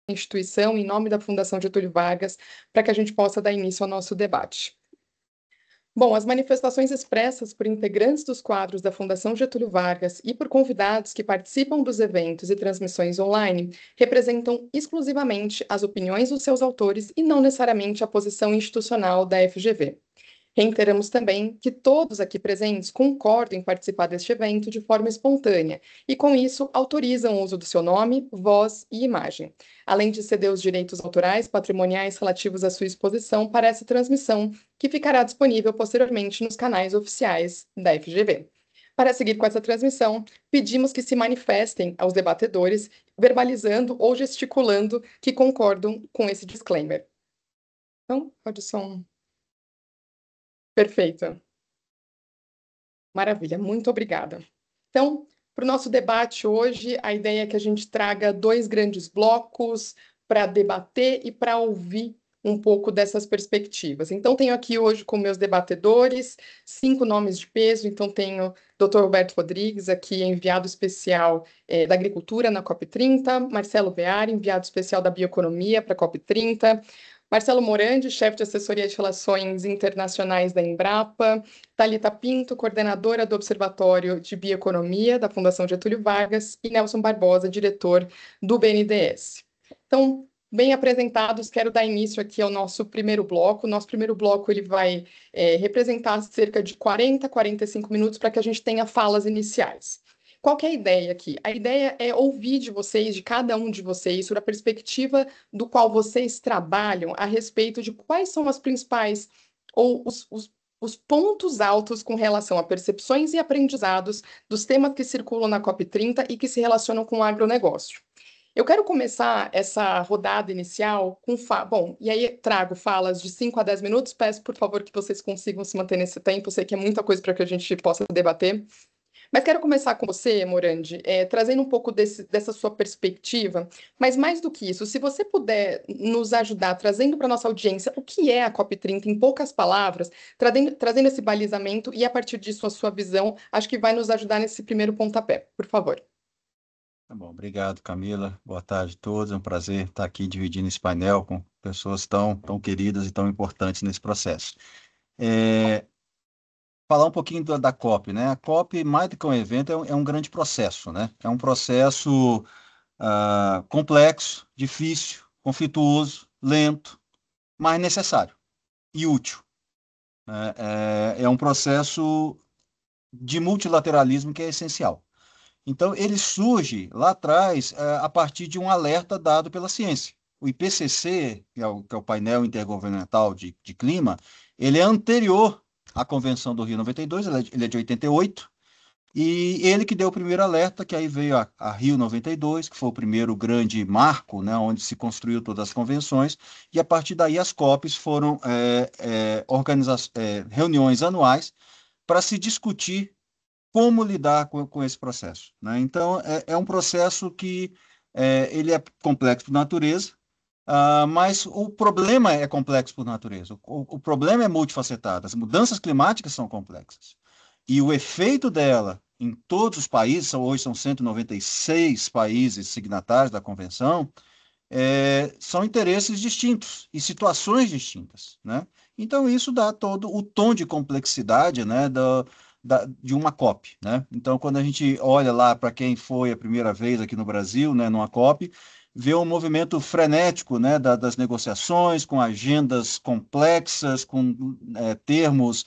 instituição, em nome da Fundação Getúlio Vargas, para que a gente possa dar início ao nosso debate. Bom, as manifestações expressas por integrantes dos quadros da Fundação Getúlio Vargas e por convidados que participam dos eventos e transmissões online representam exclusivamente as opiniões dos seus autores e não necessariamente a posição institucional da FGV. Reiteramos também que todos aqui presentes concordam em participar deste evento de forma espontânea e, com isso, autorizam o uso do seu nome, voz e imagem, além de ceder os direitos autorais patrimoniais relativos à sua exposição para essa transmissão, que ficará disponível posteriormente nos canais oficiais da FGV. Para seguir com essa transmissão, pedimos que se manifestem aos debatedores, verbalizando ou gesticulando que concordam com esse disclaimer. Então, pode ser um... Perfeito. Maravilha, muito obrigada. Então, para o nosso debate hoje, a ideia é que a gente traga dois grandes blocos para debater e para ouvir um pouco dessas perspectivas. Então, tenho aqui hoje com meus debatedores 5 nomes de peso. Então, tenho o Dr. Roberto Rodrigues, aqui enviado especial da Agricultura na COP30, Marcelo Bear, enviado especial da Bioeconomia para a COP30, Marcelo Morandi, chefe de assessoria de relações internacionais da Embrapa, Thalita Pinto, coordenadora do Observatório de Bioeconomia da Fundação Getúlio Vargas, e Nelson Barbosa, diretor do BNDES. Então, bem apresentados, quero dar início aqui ao nosso primeiro bloco. O nosso primeiro bloco ele vai representar cerca de 40, 45 minutos para que a gente tenha falas iniciais. Qual que é a ideia aqui? A ideia é ouvir de vocês, de cada um de vocês, sobre a perspectiva do qual vocês trabalham a respeito de quais são as principais ou os pontos altos com relação a percepções e aprendizados dos temas que circulam na COP30 e que se relacionam com o agronegócio. Eu quero começar essa rodada inicial com... Bom, e aí trago falas de 5 a 10 minutos. Peço, por favor, que vocês consigam se manter nesse tempo. Eu sei que é muita coisa para que a gente possa debater. Mas quero começar com você, Morandi, trazendo um pouco dessa sua perspectiva, mas mais do que isso, se você puder nos ajudar, trazendo para a nossa audiência o que é a COP30 em poucas palavras, trazendo esse balizamento e, a partir disso, a sua visão, acho que vai nos ajudar nesse primeiro pontapé. Por favor. Tá bom, obrigado, Camila. Boa tarde a todos. É um prazer estar aqui dividindo esse painel com pessoas tão queridas e tão importantes nesse processo. Falar um pouquinho da COP, né? A COP, mais do que um evento, é um grande processo, né? É um processo complexo, difícil, conflituoso, lento, mas necessário e útil. É um processo de multilateralismo que é essencial. Então, ele surge lá atrás a partir de um alerta dado pela ciência. O IPCC, que é o painel intergovernamental de clima, ele é anterior à Convenção do Rio 92, ele é de 88, e ele que deu o primeiro alerta, que aí veio a Rio 92, que foi o primeiro grande marco, né, onde se construiu todas as convenções, e a partir daí as COPs foram reuniões anuais para se discutir como lidar com esse processo, né? Então, é um processo que ele é complexo por natureza, mas o problema é complexo por natureza. O problema é multifacetado. As mudanças climáticas são complexas. E o efeito dela em todos os países, hoje são 196 países signatários da Convenção, são interesses distintos e situações distintas, né? Então, isso dá todo o tom de complexidade, né, de uma COP, né? Então, quando a gente olha lá para quem foi a primeira vez aqui no Brasil, né, numa COP, vê um movimento frenético, né, das negociações, com agendas complexas, com termos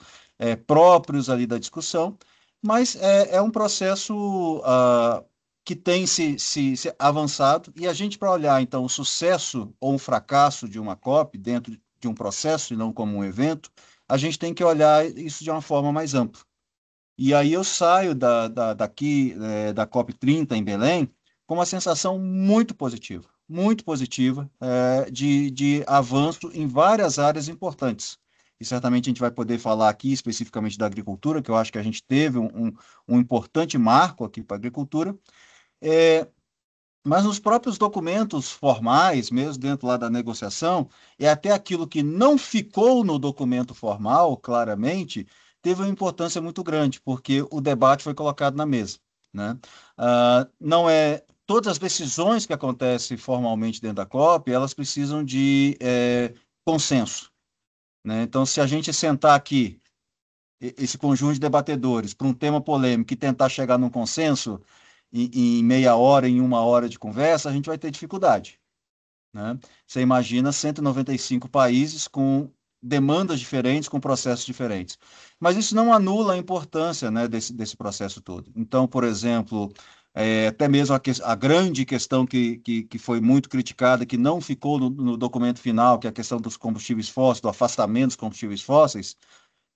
próprios ali da discussão, mas é um processo que tem se avançado, e a gente, para olhar, então, o sucesso ou um fracasso de uma COP dentro de um processo e não como um evento, a gente tem que olhar isso de uma forma mais ampla. E aí eu saio daqui, da COP30 em Belém, com uma sensação muito positiva, de avanço em várias áreas importantes. E certamente a gente vai poder falar aqui especificamente da agricultura, que eu acho que a gente teve um importante marco aqui para a agricultura. Mas nos próprios documentos formais, mesmo dentro lá da negociação, é até aquilo que não ficou no documento formal, claramente, teve uma importância muito grande, porque o debate foi colocado na mesa, né? Não é todas as decisões que acontecem formalmente dentro da COP, elas precisam de consenso, né? Então, se a gente sentar aqui, esse conjunto de debatedores, para um tema polêmico e tentar chegar num consenso em meia hora, em uma hora de conversa, a gente vai ter dificuldade, né? Você imagina 195 países com demandas diferentes, com processos diferentes. Mas isso não anula a importância, né, desse processo todo. Então, por exemplo, até mesmo a grande questão que foi muito criticada, que não ficou no documento final, que é a questão dos combustíveis fósseis, do afastamento dos combustíveis fósseis,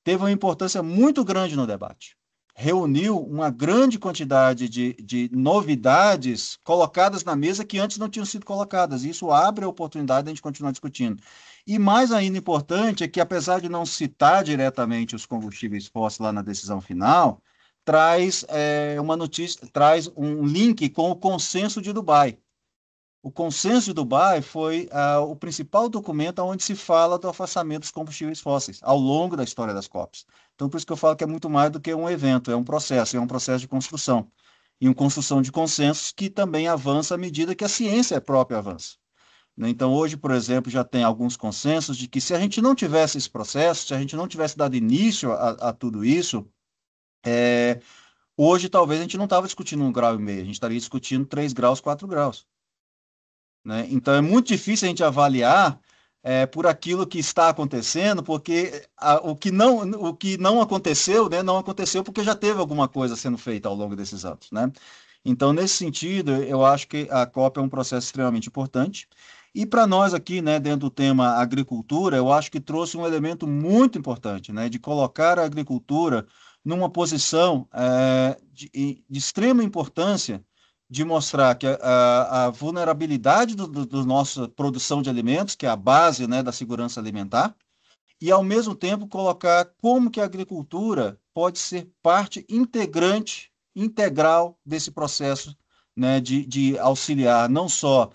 teve uma importância muito grande no debate. Reuniu uma grande quantidade de novidades colocadas na mesa que antes não tinham sido colocadas. Isso abre a oportunidade de a gente continuar discutindo. E mais ainda importante é que, apesar de não citar diretamente os combustíveis fósseis lá na decisão final, traz uma notícia, traz um link com o consenso de Dubai. O Consenso de Dubai foi o principal documento onde se fala do afastamento dos combustíveis fósseis ao longo da história das COPs. Então, por isso que eu falo que é muito mais do que um evento, é um processo de construção. E uma construção de consensos que também avança à medida que a ciência própria avança, né? Então, hoje, por exemplo, já tem alguns consensos de que se a gente não tivesse esse processo, se a gente não tivesse dado início a tudo isso, hoje talvez a gente não estava discutindo 1,5 graus, a gente estaria discutindo 3 graus, 4 graus. Né? Então é muito difícil a gente avaliar por aquilo que está acontecendo, porque o que não aconteceu, né, não aconteceu porque já teve alguma coisa sendo feita ao longo desses anos, né? Então, nesse sentido, eu acho que a COP é um processo extremamente importante. E para nós aqui, né, dentro do tema agricultura, eu acho que trouxe um elemento muito importante, né, de colocar a agricultura numa posição de extrema importância de mostrar que a vulnerabilidade do nossa produção de alimentos, que é a base, né, da segurança alimentar, e ao mesmo tempo colocar como que a agricultura pode ser parte integrante, integral desse processo, né, de auxiliar não só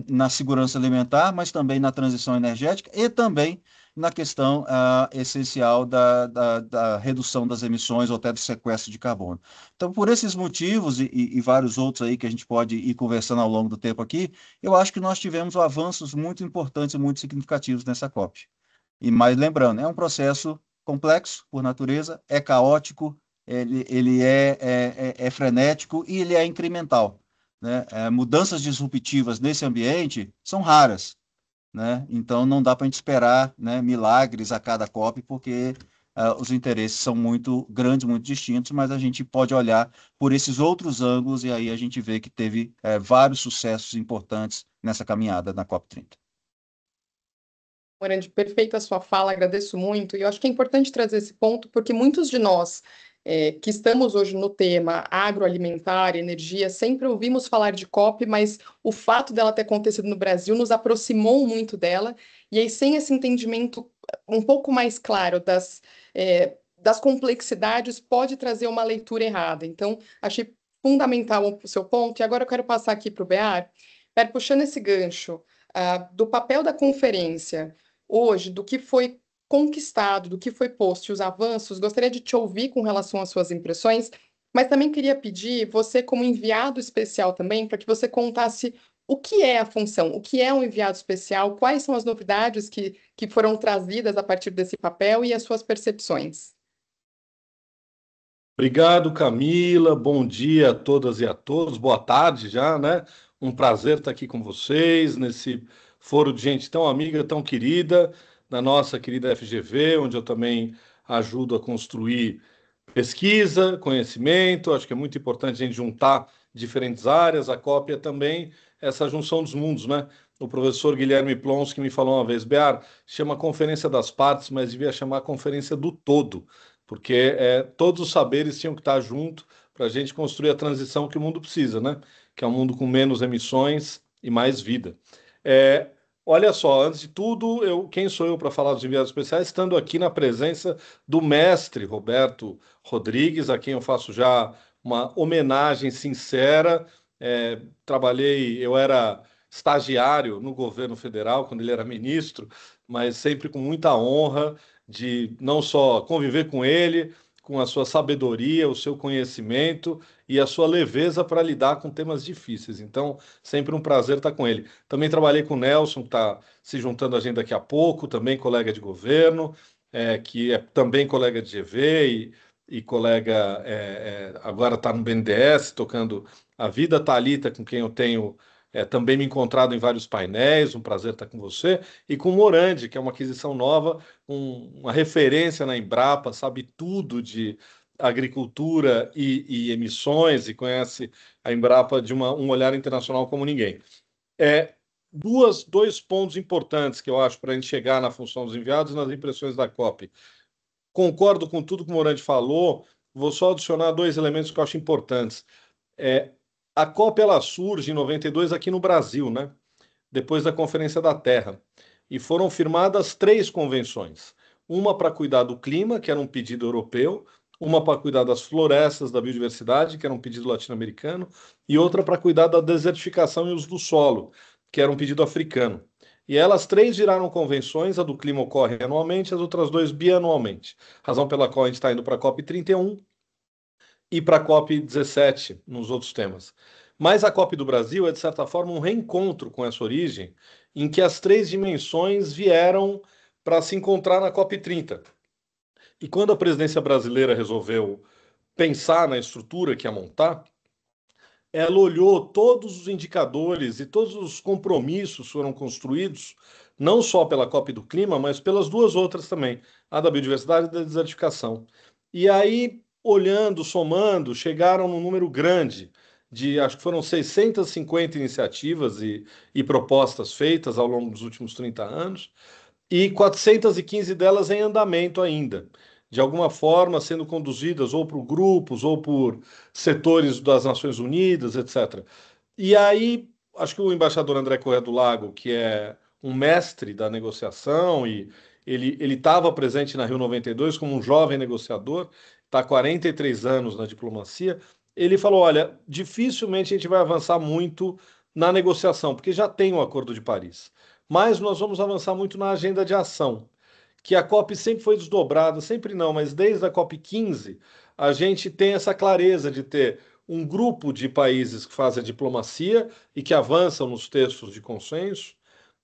na segurança alimentar, mas também na transição energética e também na questão essencial da redução das emissões ou até do sequestro de carbono. Então, por esses motivos e vários outros aí que a gente pode ir conversando ao longo do tempo aqui, eu acho que nós tivemos avanços muito importantes e muito significativos nessa COP. E mais lembrando, é um processo complexo por natureza, é caótico, ele é frenético e ele é incremental, né? Mudanças disruptivas nesse ambiente são raras, né? Então não dá para a gente esperar, né, milagres a cada COP, porque os interesses são muito grandes, muito distintos, mas a gente pode olhar por esses outros ângulos e aí a gente vê que teve vários sucessos importantes nessa caminhada na COP30. Morandi, perfeita a sua fala, agradeço muito. E eu acho que é importante trazer esse ponto, porque muitos de nós que estamos hoje no tema agroalimentar, energia, sempre ouvimos falar de COP, mas o fato dela ter acontecido no Brasil nos aproximou muito dela, e aí, sem esse entendimento um pouco mais claro das complexidades, pode trazer uma leitura errada. Então, achei fundamental o seu ponto, e agora eu quero passar aqui para o Bear, puxando esse gancho do papel da conferência hoje, do que foi conquistado, do que foi posto e os avanços, gostaria de te ouvir com relação às suas impressões, mas também queria pedir você, como enviado especial também, para que você contasse o que é a função, o que é um enviado especial, quais são as novidades que foram trazidas a partir desse papel e as suas percepções. Obrigado, Camila. Bom dia a todas e a todos. Boa tarde já, né? Um prazer estar aqui com vocês nesse foro de gente tão amiga, tão querida, da nossa querida FGV, onde eu também ajudo a construir pesquisa, conhecimento. Acho que é muito importante a gente juntar diferentes áreas. A COP é também essa junção dos mundos, né? O professor Guilherme Plonsky me falou uma vez, Bear, chama Conferência das Partes, mas devia chamar Conferência do Todo, porque todos os saberes tinham que estar junto para a gente construir a transição que o mundo precisa, né? Que é um mundo com menos emissões e mais vida. É, olha só, antes de tudo, quem sou eu para falar dos enviados especiais, estando aqui na presença do mestre Roberto Rodrigues, a quem eu faço já uma homenagem sincera. Eu era estagiário no governo federal, quando ele era ministro, mas sempre com muita honra de não só conviver com ele, com a sua sabedoria, o seu conhecimento e a sua leveza para lidar com temas difíceis. Então, sempre um prazer estar com ele. Também trabalhei com o Nelson, que está se juntando a gente daqui a pouco, também colega de governo, que é também colega de GV e colega, agora está no BNDES, tocando a vida. Thalita, com quem eu tenho também me encontrado em vários painéis, um prazer estar com você, e com o Morandi, que é uma aquisição nova, uma referência na Embrapa, sabe tudo de agricultura e emissões, e conhece a Embrapa de um olhar internacional como ninguém. Dois pontos importantes que eu acho para a gente chegar na função dos enviados e nas impressões da COP. Concordo com tudo que o Morandi falou, vou só adicionar 2 elementos que eu acho importantes. A COP ela surge em 92 aqui no Brasil, né? Depois da Conferência da Terra. E foram firmadas 3 convenções. Uma para cuidar do clima, que era um pedido europeu, uma para cuidar das florestas, da biodiversidade, que era um pedido latino-americano, e outra para cuidar da desertificação e uso do solo, que era um pedido africano. E elas 3 viraram convenções, a do clima ocorre anualmente, as outras 2 bianualmente. Razão pela qual a gente está indo para a COP 31 e para a COP 17 nos outros temas. Mas a COP do Brasil é, de certa forma, um reencontro com essa origem, em que as 3 dimensões vieram para se encontrar na COP 30. E quando a presidência brasileira resolveu pensar na estrutura que ia montar, ela olhou todos os indicadores e todos os compromissos que foram construídos, não só pela COP do Clima, mas pelas 2 outras também, a da biodiversidade e da desertificação. E aí, olhando, somando, chegaram num número grande acho que foram 650 iniciativas e propostas feitas ao longo dos últimos 30 anos, e 415 delas em andamento ainda, de alguma forma sendo conduzidas ou por grupos ou por setores das Nações Unidas, etc. E aí, acho que o embaixador André Corrêa do Lago, que é um mestre da negociação, e ele estava presente na Rio 92 como um jovem negociador, está há 43 anos na diplomacia, ele falou, olha, dificilmente a gente vai avançar muito na negociação, porque já tem o Acordo de Paris. Mas nós vamos avançar muito na agenda de ação, que a COP sempre foi desdobrada, sempre não, mas desde a COP 15, a gente tem essa clareza de ter um grupo de países que fazem a diplomacia e que avançam nos textos de consenso,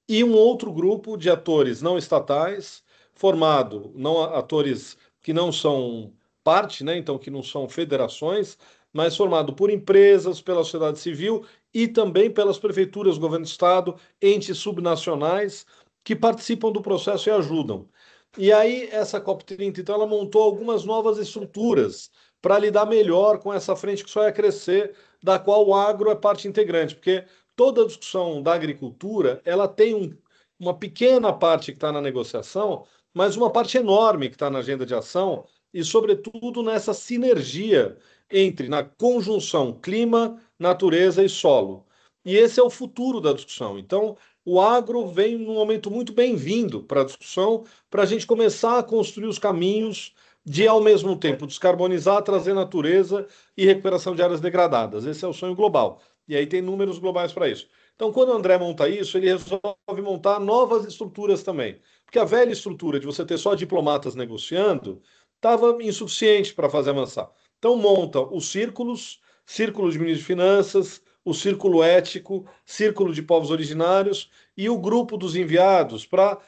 e um outro grupo de atores não estatais, formado, não atores que não são parte, né, então que não são federações, mas formado por empresas, pela sociedade civil e também pelas prefeituras, governo do estado, entes subnacionais que participam do processo e ajudam. E aí essa COP30, então, ela montou algumas novas estruturas para lidar melhor com essa frente que só ia crescer, da qual o agro é parte integrante, porque toda a discussão da agricultura, ela tem uma pequena parte que está na negociação, mas uma parte enorme que está na agenda de ação e, sobretudo, nessa sinergia entre, na conjunção clima, natureza e solo. E esse é o futuro da discussão. Então, o agro vem num momento muito bem-vindo para a discussão, para a gente começar a construir os caminhos de, ao mesmo tempo, descarbonizar, trazer natureza e recuperação de áreas degradadas. Esse é o sonho global. E aí tem números globais para isso. Então, quando o André monta isso, ele resolve montar novas estruturas também. Porque a velha estrutura de você ter só diplomatas negociando estava insuficiente para fazer avançar. Então, monta os círculos, círculo de ministros de finanças, o círculo ético, círculo de povos originários e o grupo dos enviados para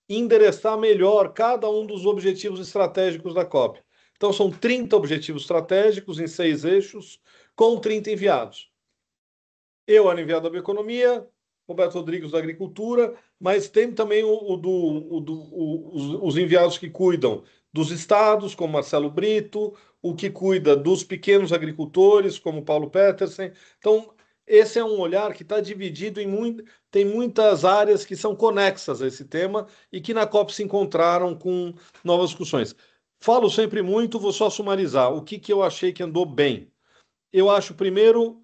endereçar melhor cada um dos objetivos estratégicos da COP. Então, são 30 objetivos estratégicos em 6 eixos, com 30 enviados. Eu era enviado da Bioeconomia, Roberto Rodrigues da Agricultura, mas tem também os enviados que cuidam dos estados, como Marcelo Brito, o que cuida dos pequenos agricultores, como Paulo Petersen. Então, esse é um olhar que está dividido tem muitas áreas que são conexas a esse tema e que na COP se encontraram com novas discussões. Falo sempre muito, vou só sumarizar. O que eu achei que andou bem? Eu acho, primeiro,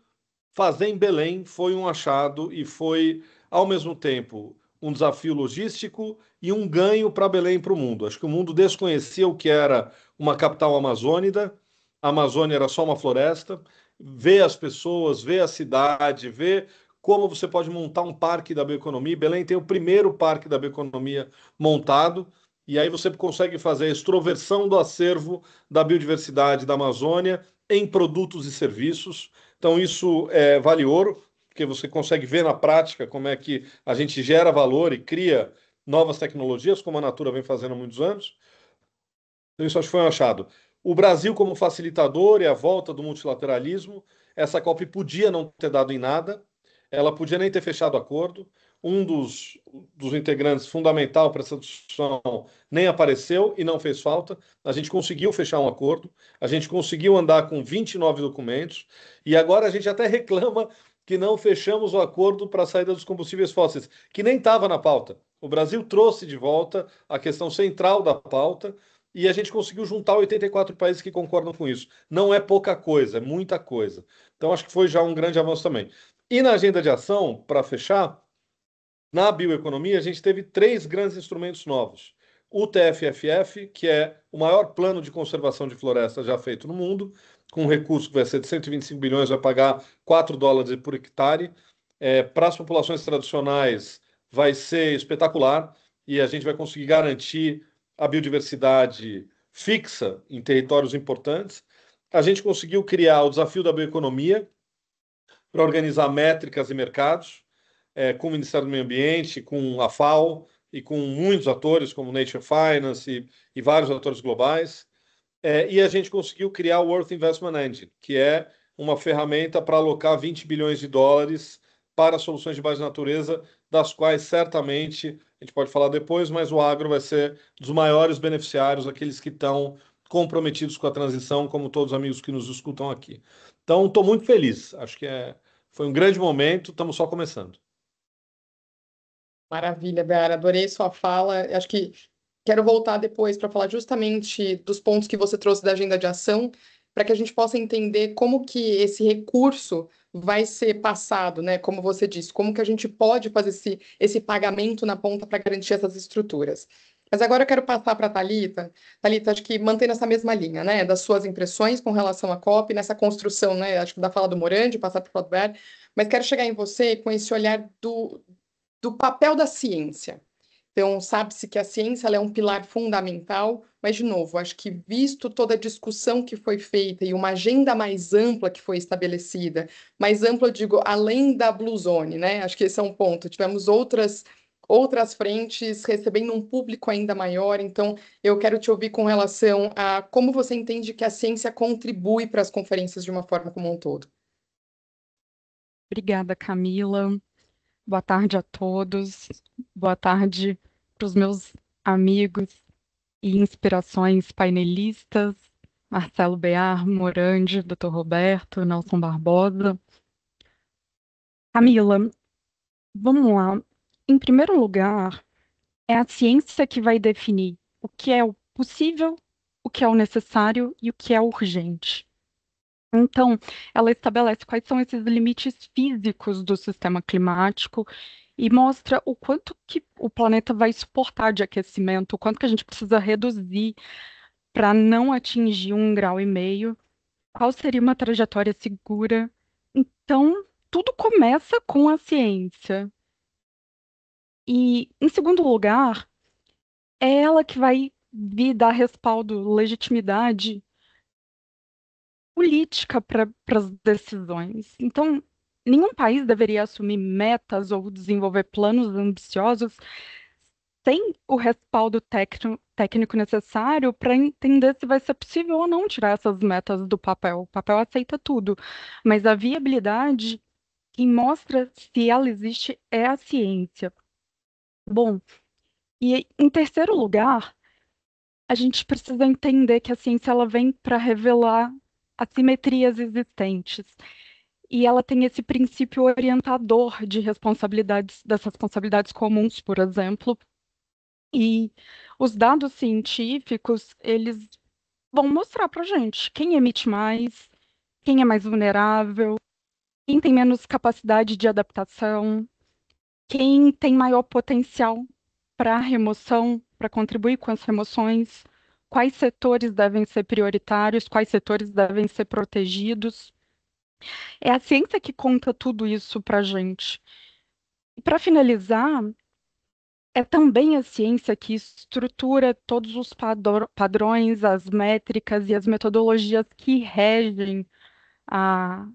fazer em Belém foi um achado e foi, ao mesmo tempo, um desafio logístico e um ganho para Belém e para o mundo. Acho que o mundo desconhecia o que era uma capital amazônica. A Amazônia era só uma floresta. Ver as pessoas, ver a cidade, ver como você pode montar um parque da bioeconomia. Belém tem o primeiro parque da bioeconomia montado, e aí você consegue fazer a extroversão do acervo da biodiversidade da Amazônia em produtos e serviços. Então, isso vale ouro, porque você consegue ver na prática como é que a gente gera valor e cria novas tecnologias, como a Natura vem fazendo há muitos anos. Então, isso acho que foi um achado. O Brasil, como facilitador e a volta do multilateralismo, essa COP podia não ter dado em nada, ela podia nem ter fechado acordo. Um dos integrantes fundamental para essa discussão nem apareceu e não fez falta. A gente conseguiu fechar um acordo, a gente conseguiu andar com 29 documentos, e agora a gente até reclama que não fechamos o acordo para a saída dos combustíveis fósseis, que nem estava na pauta. O Brasil trouxe de volta a questão central da pauta, e a gente conseguiu juntar 84 países que concordam com isso. Não é pouca coisa, é muita coisa. Então, acho que foi já um grande avanço também. E na agenda de ação, para fechar, na bioeconomia, a gente teve 3 grandes instrumentos novos. O TFFF, que é o maior plano de conservação de floresta já feito no mundo, com um recurso que vai ser de 125 bilhões, vai pagar $4 por hectare. Para as populações tradicionais, vai ser espetacular e a gente vai conseguir garantir a biodiversidade fixa em territórios importantes. A gente conseguiu criar o desafio da bioeconomia para organizar métricas e mercados, com o Ministério do Meio Ambiente, com a FAO e com muitos atores, como Nature Finance e vários atores globais. E a gente conseguiu criar o Earth Investment Engine, que é uma ferramenta para alocar 20 bilhões de dólares para soluções de base natureza, das quais certamente, a gente pode falar depois, mas o agro vai ser dos maiores beneficiários, aqueles que estão comprometidos com a transição, como todos os amigos que nos escutam aqui. Então, estou muito feliz. Acho que foi um grande momento, estamos só começando. Maravilha, Beara, adorei sua fala. Acho que quero voltar depois para falar justamente dos pontos que você trouxe da agenda de ação, para que a gente possa entender como que esse recurso vai ser passado, né? Como você disse, como que a gente pode fazer esse pagamento na ponta para garantir essas estruturas. Mas agora eu quero passar para a Thalita. Thalita, acho que mantendo essa mesma linha, né? Das suas impressões com relação à COP, nessa construção, né? Acho que da fala do Morandi, passar para o Claudio, mas quero chegar em você com esse olhar do papel da ciência. Então, sabe-se que a ciência ela é um pilar fundamental, mas, de novo, acho que visto toda a discussão que foi feita e uma agenda mais ampla que foi estabelecida, mais ampla, eu digo, além da Blue Zone, né? Acho que esse é um ponto. Tivemos outras frentes recebendo um público ainda maior, então eu quero te ouvir com relação a como você entende que a ciência contribui para as conferências de uma forma como um todo. Obrigada, Camila. Boa tarde a todos. Boa tarde para os meus amigos e inspirações painelistas, Marcelo Bear, Morandi, Dr. Roberto, Nelson Barbosa. Camila, vamos lá. Em primeiro lugar, é a ciência que vai definir o que é o possível, o que é o necessário e o que é urgente. Então, ela estabelece quais são esses limites físicos do sistema climático e mostra o quanto que o planeta vai suportar de aquecimento, o quanto que a gente precisa reduzir para não atingir 1,5 graus, qual seria uma trajetória segura. Então, tudo começa com a ciência. E, em segundo lugar, é ela que vai vir dar respaldo, legitimidade política para as decisões. Então, nenhum país deveria assumir metas ou desenvolver planos ambiciosos sem o respaldo técnico necessário para entender se vai ser possível ou não tirar essas metas do papel. O papel aceita tudo, mas a viabilidade, quem mostra se ela existe, é a ciência. Bom, e em terceiro lugar, a gente precisa entender que a ciência ela vem para revelar assimetrias existentes. E ela tem esse princípio orientador de responsabilidades, das responsabilidades comuns, por exemplo. E os dados científicos, eles vão mostrar para a gente quem emite mais, quem é mais vulnerável, quem tem menos capacidade de adaptação, quem tem maior potencial para remoção, para contribuir com as remoções, quais setores devem ser prioritários, quais setores devem ser protegidos. É a ciência que conta tudo isso para a gente. E para finalizar, É também a ciência que estrutura todos os padrões, as métricas e as metodologias que regem a,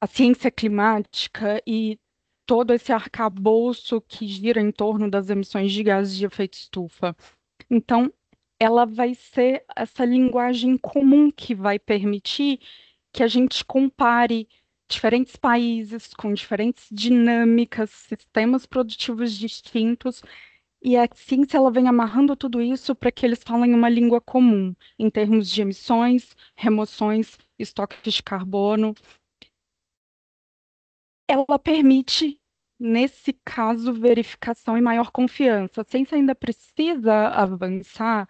a ciência climática e todo esse arcabouço que gira em torno das emissões de gases de efeito estufa. Então, ela vai ser essa linguagem comum que vai permitir que a gente compare diferentes países com diferentes dinâmicas, sistemas produtivos distintos, e a ciência ela vem amarrando tudo isso para que eles falem uma língua comum, em termos de emissões, remoções, estoques de carbono. Ela permite, nesse caso, verificação e maior confiança. A ciência ainda precisa avançar.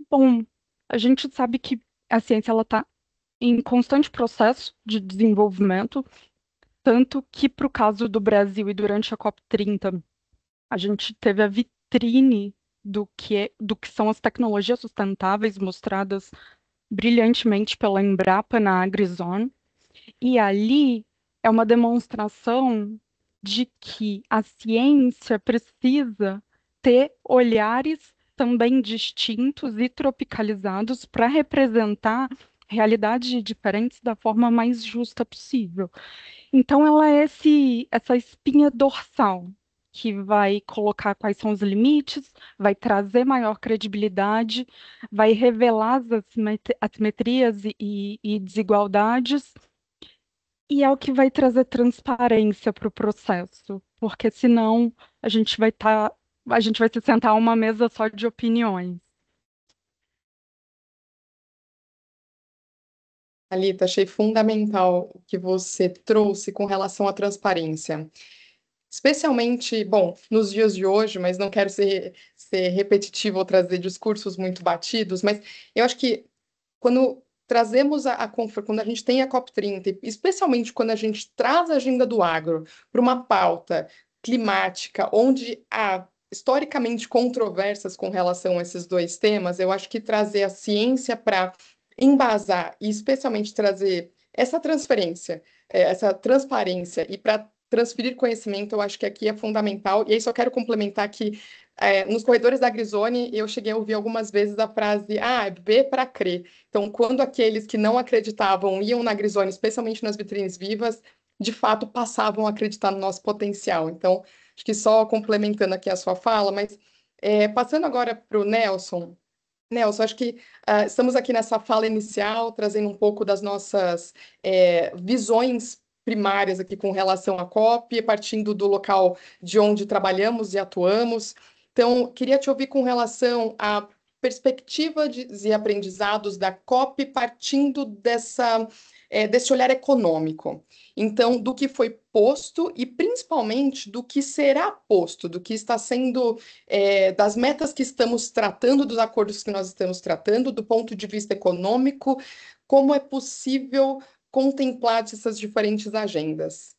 Bom, a gente sabe que a ciência ela está em constante processo de desenvolvimento, tanto que, para o caso do Brasil e durante a COP30, a gente teve a vitrine do que são as tecnologias sustentáveis mostradas brilhantemente pela Embrapa na AgriZone. E ali é uma demonstração de que a ciência precisa ter olhares também distintos e tropicalizados para representar realidades diferentes da forma mais justa possível. Então, ela é essa espinha dorsal que vai colocar quais são os limites, vai trazer maior credibilidade, vai revelar as assimetrias e desigualdades, e é o que vai trazer transparência para o processo, porque senão a gente vai se sentar a uma mesa só de opiniões. Alita, achei fundamental o que você trouxe com relação à transparência. Especialmente, bom, nos dias de hoje, mas não quero ser repetitivo ou trazer discursos muito batidos, mas eu acho que quando trazemos quando a gente tem a COP30, especialmente quando a gente traz a agenda do agro para uma pauta climática, onde há historicamente controvérsias com relação a esses dois temas, eu acho que trazer a ciência para embasar e especialmente trazer essa transferência, essa transparência e para transferir conhecimento, eu acho que aqui é fundamental. E aí só quero complementar que nos corredores da Grisone eu cheguei a ouvir algumas vezes a frase, é B para crer. Então, quando aqueles que não acreditavam iam na Grisone, especialmente nas vitrines vivas, de fato passavam a acreditar no nosso potencial. Então, acho que só complementando aqui a sua fala, mas passando agora para o Nelson. Nelson, acho que estamos aqui nessa fala inicial, trazendo um pouco das nossas visões primárias aqui com relação à COP, partindo do local de onde trabalhamos e atuamos. Então, queria te ouvir com relação à perspectiva e aprendizados da COP, partindo desse olhar econômico. Então, do que foi posto e principalmente do que será posto, do que está sendo das metas que estamos tratando, dos acordos que nós estamos tratando, do ponto de vista econômico, como é possível contemplar essas diferentes agendas.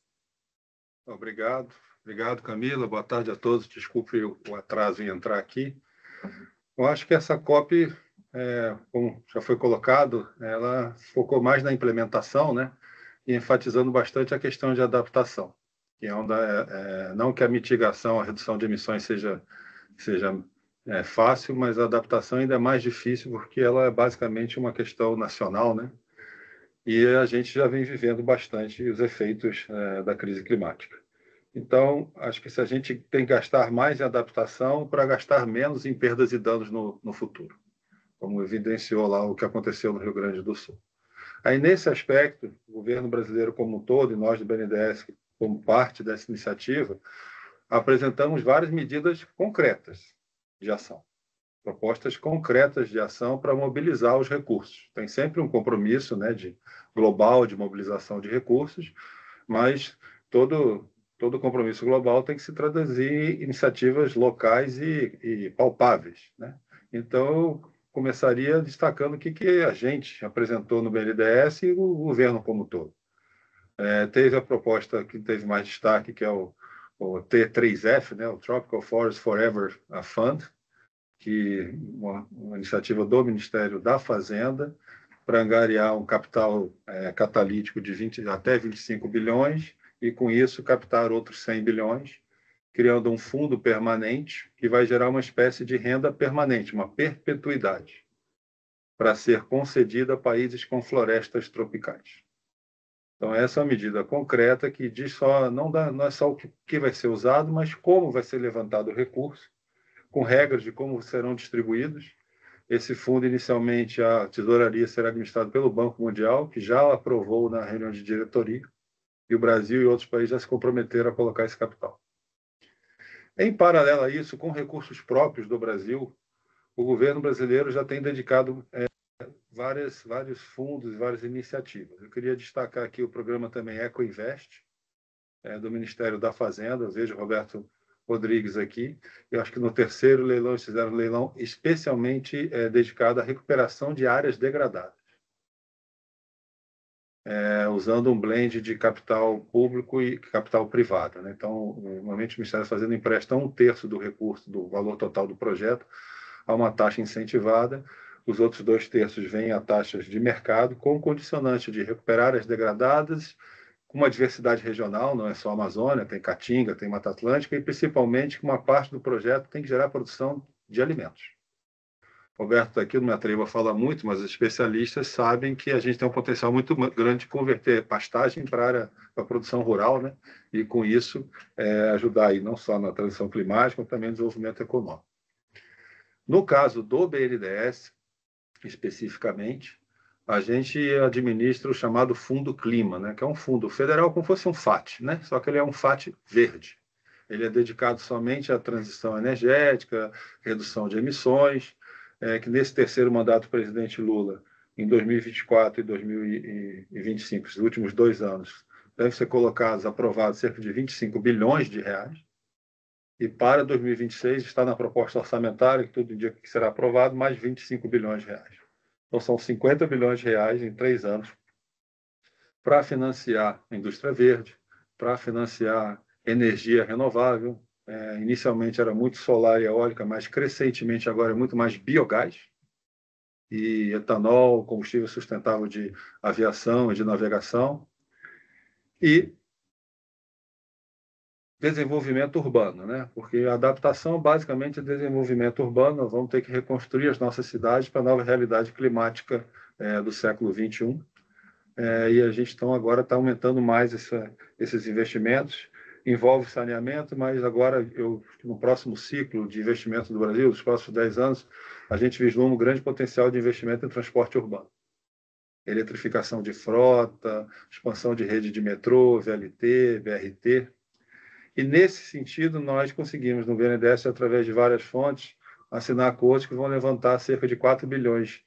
Obrigado. Obrigado, Camila. Boa tarde a todos. Desculpe o atraso em entrar aqui. Eu acho que essa COP, como já foi colocado, ela focou mais na implementação, né? E enfatizando bastante a questão de adaptação. Que não que a mitigação, a redução de emissões seja fácil, mas a adaptação ainda é mais difícil porque ela é basicamente uma questão nacional, né? E a gente já vem vivendo bastante os efeitos da crise climática. Então, acho que se a gente tem que gastar mais em adaptação para gastar menos em perdas e danos no futuro, como evidenciou lá o que aconteceu no Rio Grande do Sul. Aí, nesse aspecto, o governo brasileiro como um todo, e nós do BNDES, como parte dessa iniciativa, apresentamos várias medidas concretas de ação, propostas concretas de ação para mobilizar os recursos. Tem sempre um compromisso, né, global de mobilização de recursos, mas todo compromisso global tem que se traduzir em iniciativas locais e palpáveis, né? Então, eu começaria destacando o que a gente apresentou no BNDES e o governo como um todo. Teve a proposta que teve mais destaque, que é o T3F, né, o Tropical Forest Forever Fund, que uma iniciativa do Ministério da Fazenda para angariar um capital catalítico de até 25 bilhões e, com isso, captar outros 100 bilhões, criando um fundo permanente que vai gerar uma espécie de renda permanente, uma perpetuidade, para ser concedida a países com florestas tropicais. Então, essa é uma medida concreta que diz só, não é só o que vai ser usado, mas como vai ser levantado o recurso, com regras de como serão distribuídos. Esse fundo, inicialmente, a tesouraria será administrado pelo Banco Mundial, que já aprovou na reunião de diretoria, e o Brasil e outros países já se comprometeram a colocar esse capital. Em paralelo a isso, com recursos próprios do Brasil, o governo brasileiro já tem dedicado vários fundos e várias iniciativas. Eu queria destacar aqui o programa também EcoInvest, do Ministério da Fazenda. Eu vejo o Roberto Rodrigues aqui. Eu acho que no terceiro leilão eles fizeram um leilão especialmente dedicado à recuperação de áreas degradadas, usando um blend de capital público e capital privado, né? Então, normalmente o Ministério da Fazenda empresta 1/3 do recurso, do valor total do projeto, a uma taxa incentivada. Os outros 2/3 vêm a taxas de mercado, com condicionante de recuperar áreas degradadas, com uma diversidade regional, não é só a Amazônia, tem Caatinga, tem Mata Atlântica, e principalmente que uma parte do projeto tem que gerar produção de alimentos. Roberto está aqui, não me atrevo a falar muito, mas os especialistas sabem que a gente tem um potencial muito grande de converter pastagem para a produção rural, né? E com isso ajudar aí, não só na transição climática, mas também no desenvolvimento econômico. No caso do BNDES, especificamente, a gente administra o chamado Fundo Clima, né? Que é um fundo federal como se fosse um FAT, né? Só que ele é um FAT verde. Ele é dedicado somente à transição energética, redução de emissões, que nesse terceiro mandato do presidente Lula, em 2024 e 2025, esses últimos 2 anos, devem ser colocados, aprovados, cerca de 25 bilhões de reais. E para 2026 está na proposta orçamentária, que tudo indica que será aprovado, mais 25 bilhões de reais. Então, são 50 bilhões de reais em 3 anos para financiar a indústria verde, para financiar energia renovável. Inicialmente era muito solar e eólica, mas crescentemente agora é muito mais biogás e etanol, combustível sustentável de aviação e de navegação. E desenvolvimento urbano, né? Porque a adaptação basicamente é desenvolvimento urbano. Nós vamos ter que reconstruir as nossas cidades para a nova realidade climática do século XXI. E a gente então agora está aumentando mais esses investimentos. Envolve saneamento, mas agora, no próximo ciclo de investimento do Brasil, nos próximos 10 anos, a gente vislumbra um grande potencial de investimento em transporte urbano. Eletrificação de frota, expansão de rede de metrô, VLT, BRT. E, nesse sentido, nós conseguimos, no BNDES, através de várias fontes, assinar acordos que vão levantar cerca de 4 bilhões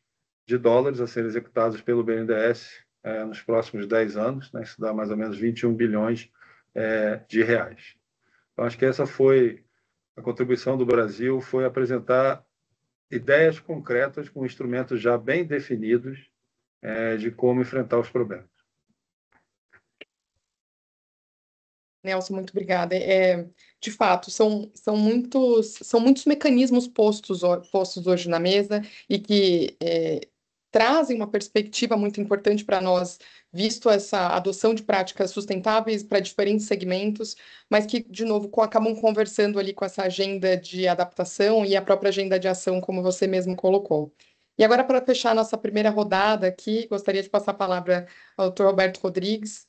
de dólares a serem executados pelo BNDES nos próximos 10 anos, né? Isso dá mais ou menos 21 bilhões de reais. Então, acho que essa foi a contribuição do Brasil, foi apresentar ideias concretas com instrumentos já bem definidos de como enfrentar os problemas. Nelson, muito obrigada. De fato, são muitos mecanismos postos hoje na mesa e que trazem uma perspectiva muito importante para nós, visto essa adoção de práticas sustentáveis para diferentes segmentos, mas que, de novo, acabam conversando ali com essa agenda de adaptação e a própria agenda de ação, como você mesmo colocou. E agora, para fechar a nossa primeira rodada aqui, gostaria de passar a palavra ao Dr. Roberto Rodrigues.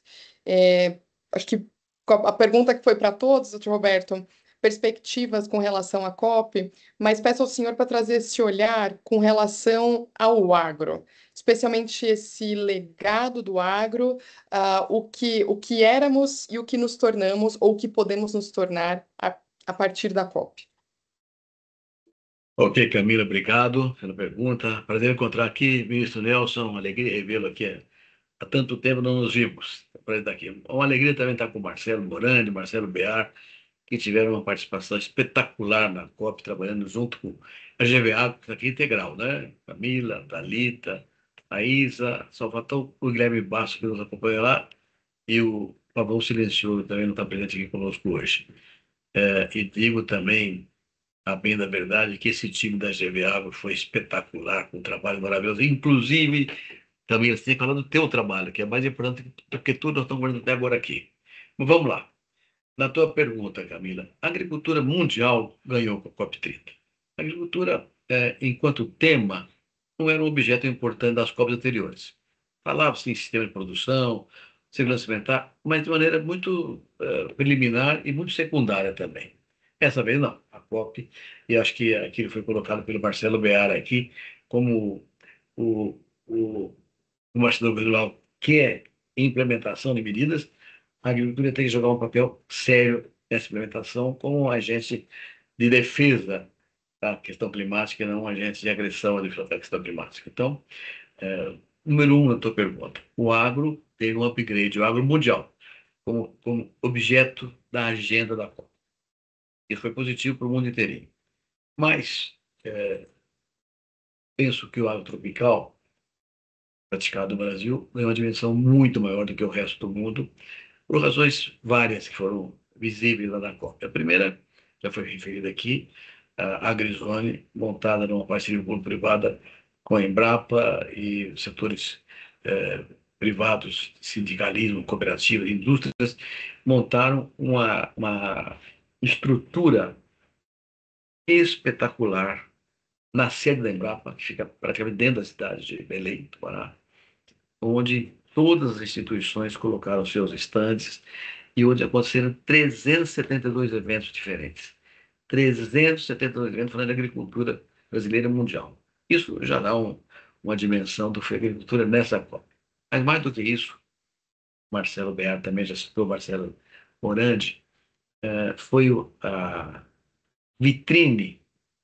Acho que a pergunta que foi para todos, Dr. Roberto, perspectivas com relação à COP, mas peço ao senhor para trazer esse olhar com relação ao agro, especialmente esse legado do agro, o que éramos e o que nos tornamos, ou o que podemos nos tornar a partir da COP. Ok, Camila, obrigado pela pergunta. Prazer encontrar aqui, ministro Nelson, alegria revê-lo aqui. Há tanto tempo não nos vimos. Prazer estar aqui. Uma alegria também estar com o Marcelo Morandi, Marcelo Bear, que tiveram uma participação espetacular na COP, trabalhando junto com a GVA, que está aqui integral, né? Camila, Thalita, a Isa, só faltou o Guilherme Basso, que nos acompanha lá, e o Pavão Silencioso também não está presente aqui conosco hoje. E digo também, a bem da verdade, que esse time da GVA foi espetacular, com um trabalho maravilhoso, inclusive, Camila, você tem que falar do teu trabalho, que é mais importante do que tudo nós estamos falando até agora aqui. Mas vamos lá. na tua pergunta, Camila, a agricultura mundial ganhou com a COP30. A agricultura, enquanto tema, não era um objeto importante das COPs anteriores. Falava-se em sistema de produção, segurança alimentar, mas de maneira muito preliminar e muito secundária também. Essa vez não, a COP, e acho que aquilo foi colocado pelo Marcelo Beara aqui, como o, o, o Marcelo Beara quer implementação de medidas, a agricultura tem que jogar um papel sério nessa implementação como um agente de defesa da questão climática e não um agente de agressão à questão climática. Então, número um na tua pergunta, o agro teve um upgrade, o agro mundial, como objeto da agenda da COP. Isso foi positivo para o mundo inteirinho. Mas penso que o agro tropical, praticado no Brasil, ganhou uma dimensão muito maior do que o resto do mundo, por razões várias que foram visíveis lá na COP. A primeira, já foi referida aqui, a AgriZone, montada numa parceria público-privada com a Embrapa e setores privados, sindicalismo, cooperativas, indústrias, montaram uma estrutura espetacular na sede da Embrapa, que fica praticamente dentro da cidade de Belém do Pará, onde todas as instituições colocaram seus estandes e onde aconteceram 372 eventos diferentes. 372 eventos falando de agricultura brasileira mundial. Isso já dá uma dimensão do que foi a agricultura nessa COP. Mas mais do que isso, Marcelo Bear também já citou, Marcelo Morandi, foi a vitrine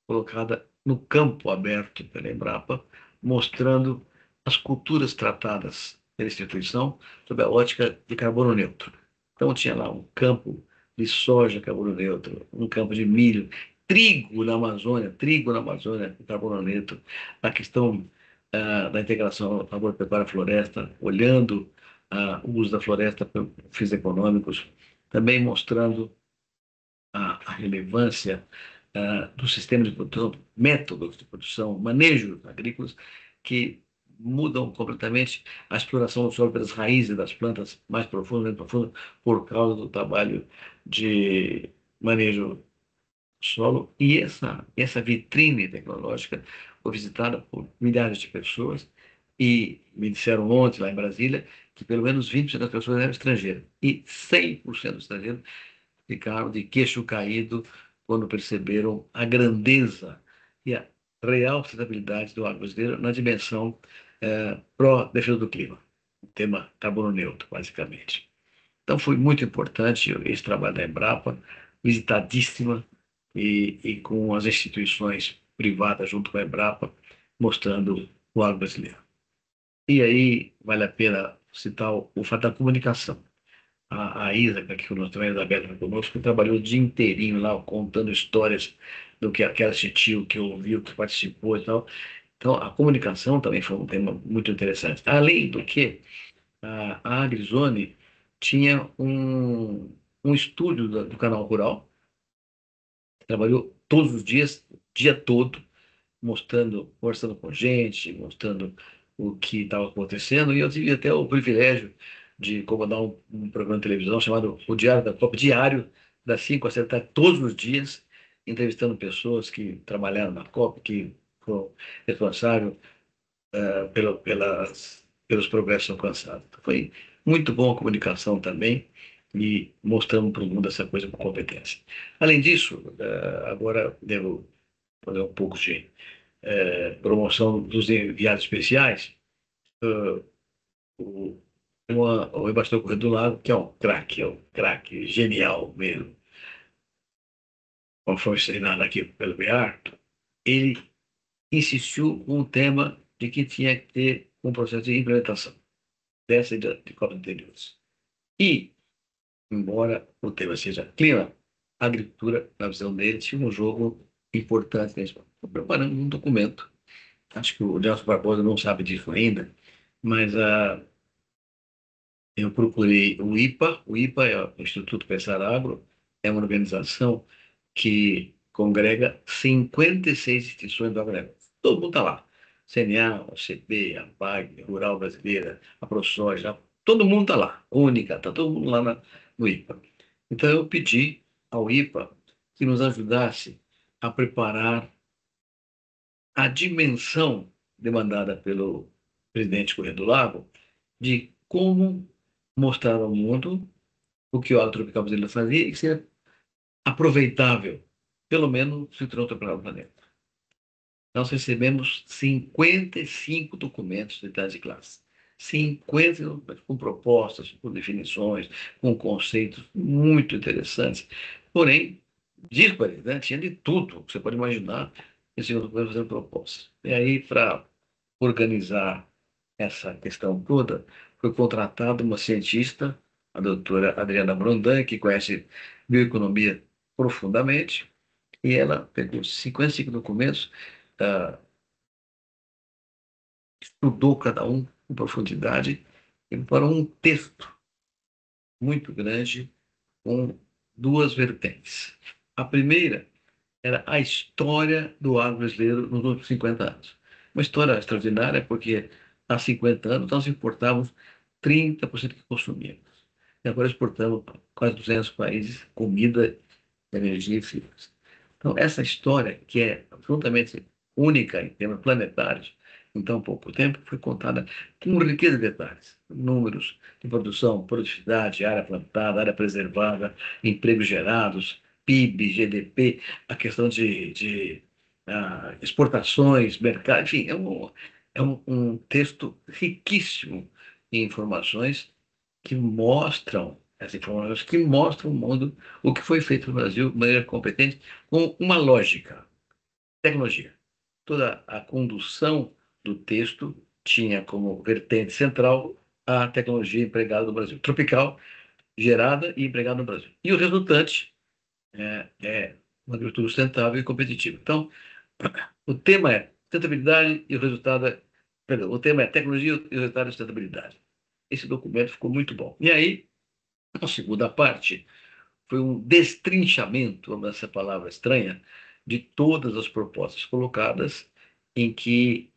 colocada no campo aberto pela Embrapa, mostrando as culturas tratadas pela instituição sob a ótica de carbono neutro. Então, tinha lá um campo de soja carbono neutro, um campo de milho, trigo na Amazônia, carbono neutro, a questão da integração lavoura-pecuária-floresta, olhando o uso da floresta para fins econômicos, também mostrando a relevância do sistema de produção, métodos de produção, manejos agrícolas que mudam completamente a exploração do solo pelas raízes das plantas mais profundas, por causa do trabalho de manejo do solo. E essa vitrine tecnológica foi visitada por milhares de pessoas e me disseram ontem, lá em Brasília, que pelo menos 20% das pessoas eram estrangeiras e 100% dos estrangeiros ficaram de queixo caído quando perceberam a grandeza e a real sustentabilidade do agro brasileiro na dimensão pró-defesa do clima, o tema carbono neutro, basicamente. Então, foi muito importante esse trabalho da Embrapa, visitadíssima, e com as instituições privadas junto com a Embrapa, mostrando o agro brasileiro. E aí, vale a pena citar o fato da comunicação. A Isa, que aqui nós também, a Isabela conosco, que trabalhou o dia inteirinho lá, contando histórias do que ela assistiu, que ouviu, que participou e tal. Então, a comunicação também foi um tema muito interessante. Além do que, a AgriZone tinha um estúdio do Canal Rural, trabalhou todos os dias, o dia todo, mostrando, conversando com gente, mostrando o que estava acontecendo, e eu tive até o privilégio de comandar um programa de televisão chamado O Diário da COP, diário, das 5 às 7 da tarde, todos os dias, entrevistando pessoas que trabalharam na COP, que foram responsáveis pelos progressos alcançados. Foi muito bom a comunicação também, e mostrando para o mundo essa coisa com competência. Além disso, agora devo fazer um pouco de promoção dos enviados especiais, o embaixador Correio do Lago, que é um craque, genial mesmo, conforme treinado aqui pelo BEAR, ele insistiu com o tema de que tinha que ter um processo de implementação dessa de COP anteriores. E, embora o tema seja clima, a agricultura, na visão dele, tinha um jogo importante nesse momento. Estou preparando um documento, acho que o Nelson Barbosa não sabe disso ainda, mas eu procurei o IPA é o Instituto Pensar Agro, é uma organização que congrega 56 instituições do agronegócio. Todo mundo está lá. CNA, OCB, a PAG, Rural Brasileira, a ProSoja, todo mundo está lá. Única, está todo mundo lá no IPA. Então, eu pedi ao IPA que nos ajudasse a preparar a dimensão demandada pelo presidente Corrêa do Lago de como mostrar ao mundo o que o Ato Tropical brasileiro fazia e que seria aproveitável, pelo menos no cinturão tropical do planeta. Nós recebemos 55 documentos de detalhes de classe. 50 com propostas, com definições, com conceitos muito interessantes, porém díspares, né? Tinha de tudo que você pode imaginar, esse documento fazendo propostas. E aí, para organizar essa questão toda, foi contratada uma cientista, a doutora Adriana Brondan, que conhece bioeconomia profundamente, e ela pegou 55 documentos, estudou cada um com profundidade e preparou um texto muito grande com duas vertentes. A primeira era a história do agro brasileiro nos últimos 50 anos. Uma história extraordinária, porque há 50 anos nós importávamos 30% que consumíamos. E agora exportamos para quase 200 países comida, energia e fibras. Então, essa história, que é absolutamente única em termos planetários, em tão pouco tempo, foi contada com riqueza de detalhes, números de produção, produtividade, área plantada, área preservada, empregos gerados, PIB, GDP, a questão de exportações, mercado, enfim, é um texto riquíssimo em informações que mostram, essas informações que mostram o mundo, o que foi feito no Brasil de maneira competente, com uma lógica, tecnologia. Toda a condução do texto tinha como vertente central a tecnologia empregada no Brasil, tropical, gerada e empregada no Brasil. E o resultante é uma agricultura sustentável e competitiva. Então, o tema é sustentabilidade e o resultado é... Perdão, o tema é tecnologia e o resultado é sustentabilidade. Esse documento ficou muito bom. E aí, a segunda parte foi um destrinchamento, vamos essa palavra estranha, de todas as propostas colocadas, em que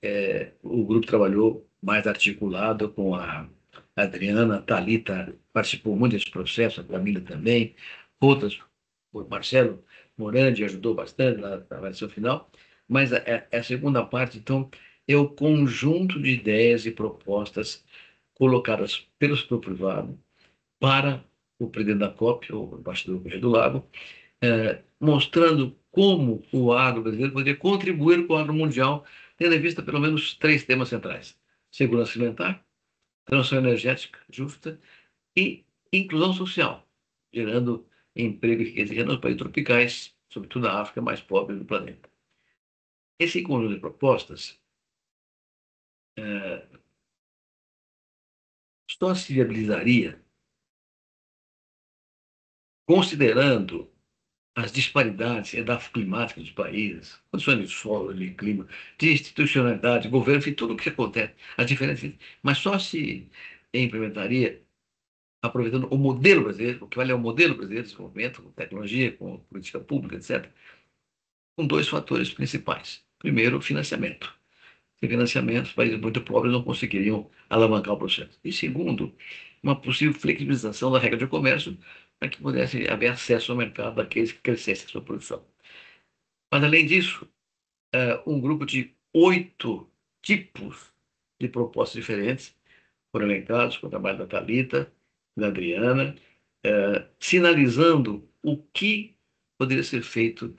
o grupo trabalhou mais articulado com a Adriana, a Thalita participou muito desse processo, a Camila também, outras, o Marcelo Morandi ajudou bastante na avaliação final, mas a segunda parte, então, é o conjunto de ideias e propostas colocadas pelo setor privado para o presidente da COP, o embaixador Corrêa do Lago, mostrando como o agro brasileiro poderia contribuir com o agro mundial, tendo em vista pelo menos 3 temas centrais: segurança alimentar, transição energética justa e inclusão social, gerando emprego e riqueza nos países tropicais, sobretudo na África mais pobre do planeta. Esse conjunto de propostas só se viabilizaria considerando as disparidades edafoclimáticas dos países, condições de solo, de clima, de institucionalidade, governo, enfim, tudo o que acontece, as diferenças, mas só se implementaria aproveitando o modelo brasileiro, o que vale é o modelo brasileiro de desenvolvimento, com tecnologia, com política pública, etc., com 2 fatores principais. Primeiro, financiamento. Sem financiamento, os países muito pobres não conseguiriam alavancar o processo. E segundo, uma possível flexibilização da regra de comércio para que pudesse haver acesso ao mercado daqueles que crescessem a sua produção. Mas, além disso, um grupo de 8 tipos de propostas diferentes foram elencados com o trabalho da Thalita, da Adriana, sinalizando o que poderia ser feito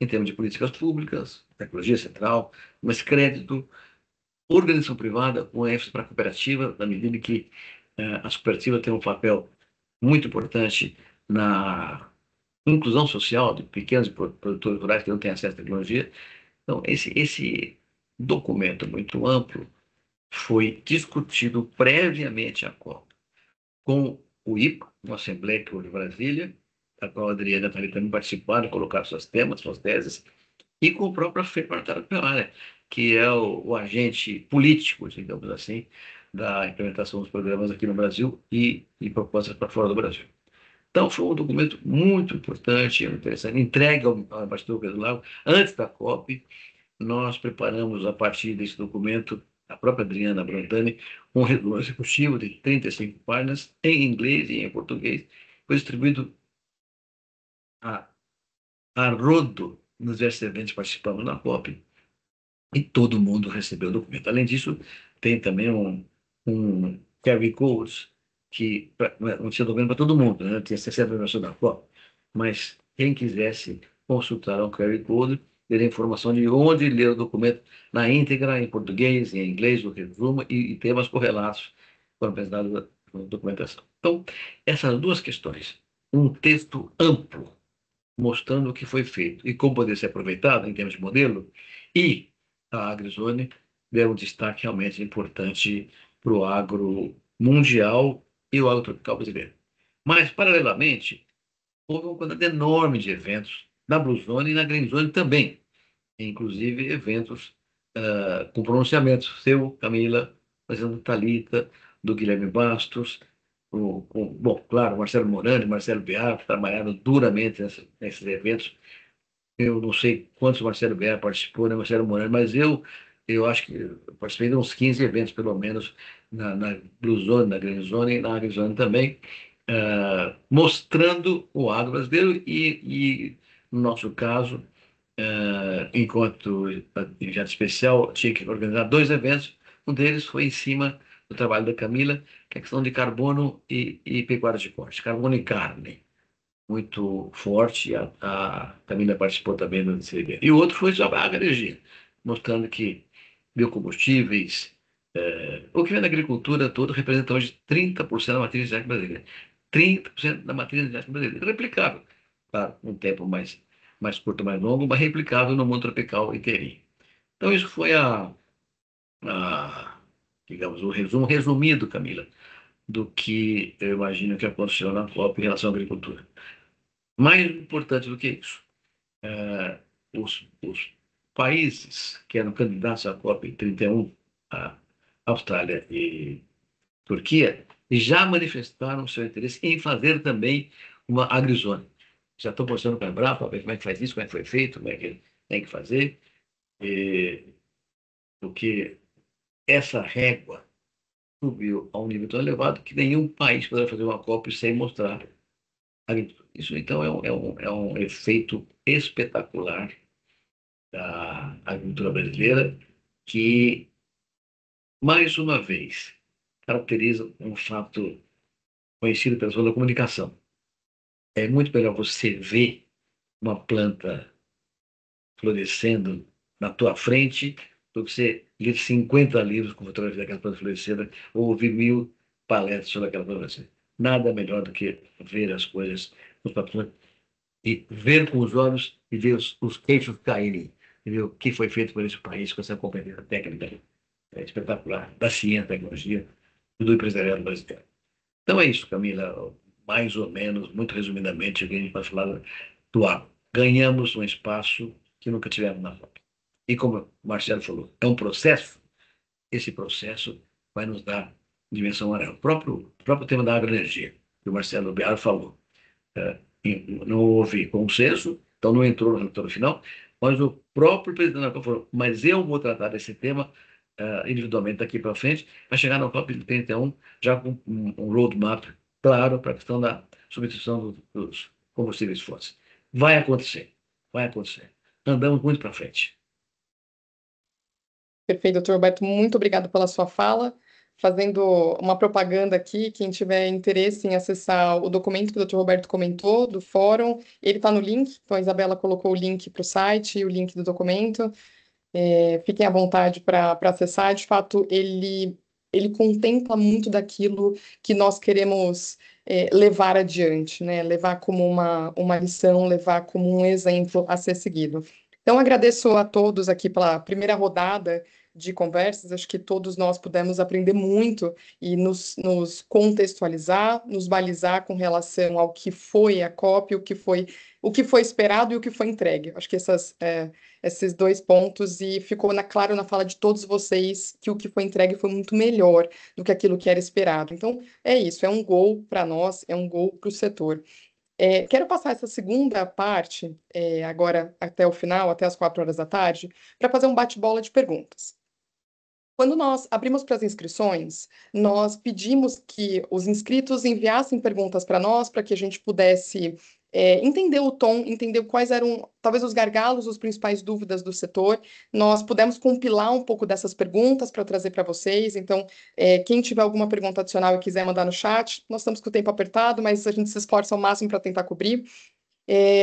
em termos de políticas públicas, tecnologia central, mas crédito, organização privada, com ênfase para a cooperativa, na medida em que as cooperativas têm um papel muito importante na inclusão social de pequenos produtores rurais que não têm acesso à tecnologia. Então, esse documento muito amplo foi discutido previamente à COP com o IPA, uma Assembleia de Brasília, da qual a Adriana e a Thalita também participaram, colocaram seus temas, suas teses, e com o próprio Frente Parlamentar Pecuária, que é o agente político, digamos assim, da implementação dos programas aqui no Brasil e propostas para fora do Brasil. Então, foi um documento muito importante, interessante, entregue ao embaixador Corrêa do Lago antes da COP. Nós preparamos, a partir desse documento, a própria Adriana Brandani, um resumo executivo de 35 páginas, em inglês e em português, foi distribuído a, a rodo nos diversos eventos que participamos na COP, e todo mundo recebeu o documento. Além disso, tem também um QR Code, que não tinha documento para todo mundo, né? Tinha 60 pessoas da COP, mas quem quisesse consultar o QR Code, teria informação de onde ler o documento na íntegra, em português, em inglês, o resumo e temas correlatos foram apresentados na documentação. Então, essas duas questões, um texto amplo, mostrando o que foi feito e como poder ser aproveitado em termos de modelo, e a AgriZone deram um destaque realmente importante para o agro mundial e o agro tropical brasileiro. Mas, paralelamente, houve uma quantidade enorme de eventos na Blue Zone e na Green Zone também, inclusive eventos com pronunciamentos. Seu, Camila, fazendo Thalita, do Guilherme Bastos, bom, claro, Marcelo Morandi, Marcelo Bear, trabalharam duramente nesses eventos. Eu não sei quantos Marcelo Bear participou, né, Marcelo Morandi, mas eu acho que eu participei de uns 15 eventos, pelo menos, na Blue Zone, na Green Zone e na Agri Zone também, mostrando o agro brasileiro e, no nosso caso, enquanto enviado especial, tinha que organizar 2 eventos. Um deles foi em cima do trabalho da Camila, que é a questão de carbono e pecuária de corte, carbono e carne, muito forte. A Camila participou também desse evento. E o outro foi sobre a agroenergia, mostrando que biocombustíveis, o que vem da agricultura toda, representa hoje 30% da matriz genética brasileira. 30% da matriz genética brasileira. Replicável. Claro, um tempo mais curto, mais longo, mas replicável no mundo tropical inteirinho. Então, isso foi digamos, o resumo resumido, Camila, do que eu imagino que aconteceu na COP em relação à agricultura. Mais importante do que isso, os países que eram candidatos à COP em 31, a Austrália e Turquia, já manifestaram seu interesse em fazer também uma agrizone. Já estão mostrando para a Embrapa, ver como é que faz isso, como é que foi feito, como é que tem que fazer, porque essa régua subiu a um nível tão elevado que nenhum país poderá fazer uma COP sem mostrar agricultura. Isso, então, é um efeito espetacular da agricultura brasileira que, mais uma vez, caracteriza um fato conhecido pela sua comunicação. É muito melhor você ver uma planta florescendo na tua frente do que você ler 50 livros com fotografia daquela planta florescendo ou ouvir 1000 palestras sobre aquela planta florescendo. Nada melhor do que ver as coisas nos papéis e ver com os olhos e ver os queixos caírem e ver o que foi feito por esse país com essa competência técnica espetacular da ciência, tecnologia e do empresariado brasileiro. Então é isso, Camila, mais ou menos, muito resumidamente, o que a gente pode falar do agro. Ganhamos um espaço que nunca tivemos na FOP. E como o Marcelo falou, é um processo, esse processo vai nos dar dimensão maior. O próprio tema da agroenergia, que o Marcelo Bear falou, não houve consenso, então não entrou no relatório final, mas o próprio presidente da COP falou, mas eu vou tratar desse tema individualmente daqui para frente, para chegar na COP 31 já com um roadmap claro para a questão da substituição dos combustíveis fósseis. Vai acontecer, vai acontecer. Andamos muito para frente. Perfeito, doutor Roberto, muito obrigado pela sua fala. Fazendo uma propaganda aqui, quem tiver interesse em acessar o documento que o doutor Roberto comentou, do fórum, ele está no link, então a Isabela colocou o link para o site e o link do documento. Fiquem à vontade para acessar. De fato, ele contempla muito daquilo que nós queremos levar adiante, né? Levar como uma lição, levar como um exemplo a ser seguido. Então, agradeço a todos aqui pela primeira rodada de conversas. Acho que todos nós pudemos aprender muito e nos contextualizar, nos balizar com relação ao que foi a COP, o que foi esperado e o que foi entregue. Acho que esses 2 pontos, e ficou claro na fala de todos vocês que o que foi entregue foi muito melhor do que aquilo que era esperado. Então, é isso, é um gol para nós, é um gol para o setor. Quero passar essa segunda parte, agora até o final, até as 4 horas da tarde, para fazer um bate-bola de perguntas. Quando nós abrimos para as inscrições, nós pedimos que os inscritos enviassem perguntas para nós, para que a gente pudesse entender o tom, entender quais eram, talvez, os gargalos, as principais dúvidas do setor. Nós pudemos compilar um pouco dessas perguntas para trazer para vocês. Então, quem tiver alguma pergunta adicional e quiser mandar no chat, nós estamos com o tempo apertado, mas a gente se esforça ao máximo para tentar cobrir.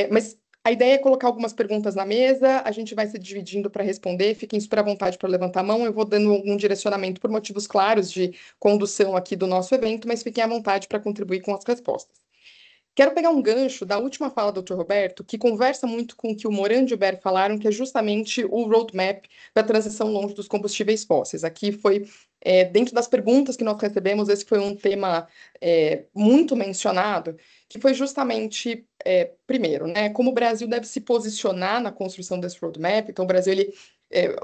Mas a ideia é colocar algumas perguntas na mesa, a gente vai se dividindo para responder, fiquem super à vontade para levantar a mão, eu vou dando algum direcionamento por motivos claros de condução aqui do nosso evento, mas fiquem à vontade para contribuir com as respostas. Quero pegar um gancho da última fala do Dr. Roberto, que conversa muito com o que o Morand e o Ber falaram, que é justamente o roadmap da transição longe dos combustíveis fósseis. Aqui foi, dentro das perguntas que nós recebemos, esse foi um tema muito mencionado, que foi justamente, primeiro, né, como o Brasil deve se posicionar na construção desse roadmap. Então, o Brasil,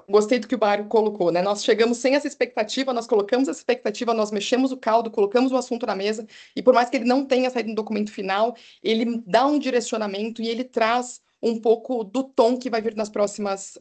gostei do que o Mário colocou, né? Nós chegamos sem essa expectativa, nós colocamos essa expectativa, nós mexemos o caldo, colocamos o assunto na mesa, e por mais que ele não tenha saído no documento final, ele dá um direcionamento e ele traz um pouco do tom que vai vir nas próximas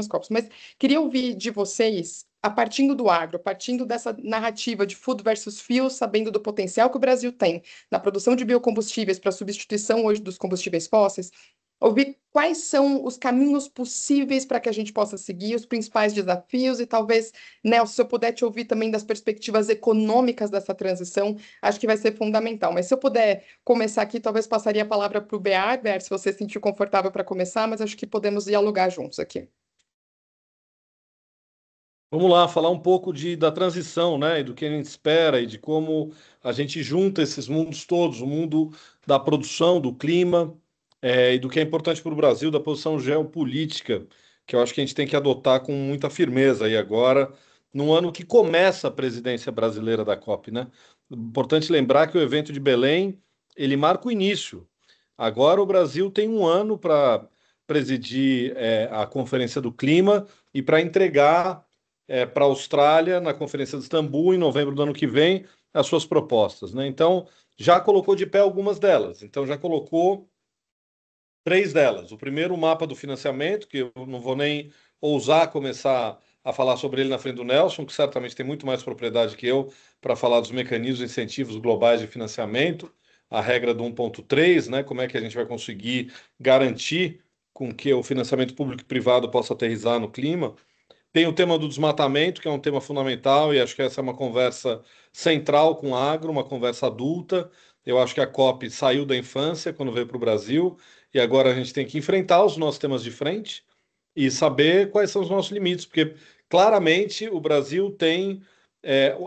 COPs. Mas queria ouvir de vocês, a partindo do agro, partindo dessa narrativa de food versus fuel, sabendo do potencial que o Brasil tem na produção de biocombustíveis para substituição hoje dos combustíveis fósseis, ouvir quais são os caminhos possíveis para que a gente possa seguir, os principais desafios, e talvez, Nelson, se eu puder te ouvir também das perspectivas econômicas dessa transição, acho que vai ser fundamental. Mas se eu puder começar aqui, talvez passaria a palavra para o Bear, se você se sentir confortável para começar, mas acho que podemos dialogar juntos aqui. Vamos lá, falar um pouco da transição, né, e do que a gente espera e de como a gente junta esses mundos todos, o mundo da produção, do clima, e do que é importante para o Brasil, da posição geopolítica, que eu acho que a gente tem que adotar com muita firmeza aí agora, num ano que começa a presidência brasileira da COP, né? Importante lembrar que o evento de Belém, ele marca o início. Agora o Brasil tem um ano para presidir a Conferência do Clima e para entregar para a Austrália, na Conferência de Istambul, em novembro do ano que vem, as suas propostas, né? Então, já colocou de pé algumas delas. Então, já colocou 3 delas. O primeiro, o mapa do financiamento, que eu não vou nem ousar começar a falar sobre ele na frente do Nelson, que certamente tem muito mais propriedade que eu para falar dos mecanismos e incentivos globais de financiamento, a regra do 1.3, né? Como é que a gente vai conseguir garantir com que o financiamento público e privado possa aterrissar no clima. Tem o tema do desmatamento, que é um tema fundamental, e acho que essa é uma conversa central com o agro, uma conversa adulta. Eu acho que a COP saiu da infância quando veio para o Brasil, e agora a gente tem que enfrentar os nossos temas de frente e saber quais são os nossos limites, porque claramente o Brasil tem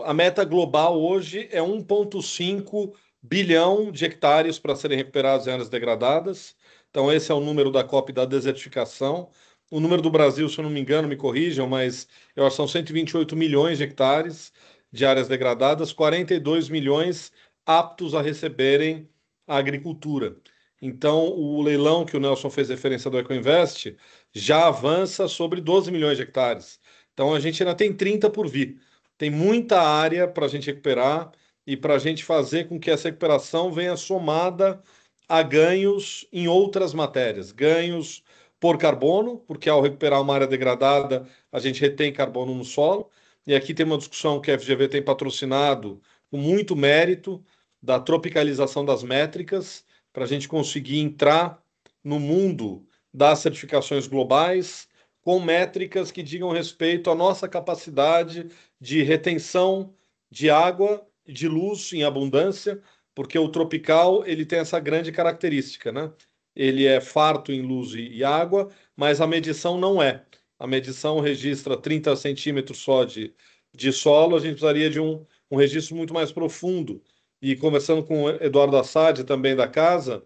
a meta global hoje é 1,5 bilhão de hectares para serem recuperados em áreas degradadas. Então esse é o número da COP da desertificação. O número do Brasil, se eu não me engano, me corrijam, mas eu acho que são 128 milhões de hectares de áreas degradadas, 42 milhões aptos a receberem a agricultura. Então, o leilão que o Nelson fez referência do Ecoinvest já avança sobre 12 milhões de hectares. Então, a gente ainda tem 30 por vir. Tem muita área para a gente recuperar e para a gente fazer com que essa recuperação venha somada a ganhos em outras matérias. Ganhos por carbono, porque ao recuperar uma área degradada, a gente retém carbono no solo. E aqui tem uma discussão que a FGV tem patrocinado com muito mérito da tropicalização das métricas, para a gente conseguir entrar no mundo das certificações globais com métricas que digam respeito à nossa capacidade de retenção de água e de luz em abundância, porque o tropical ele tem essa grande característica, né? Ele é farto em luz e água, mas a medição não é. A medição registra 30 centímetros só de solo, a gente precisaria de um registro muito mais profundo. E conversando com o Eduardo Assad, também da casa,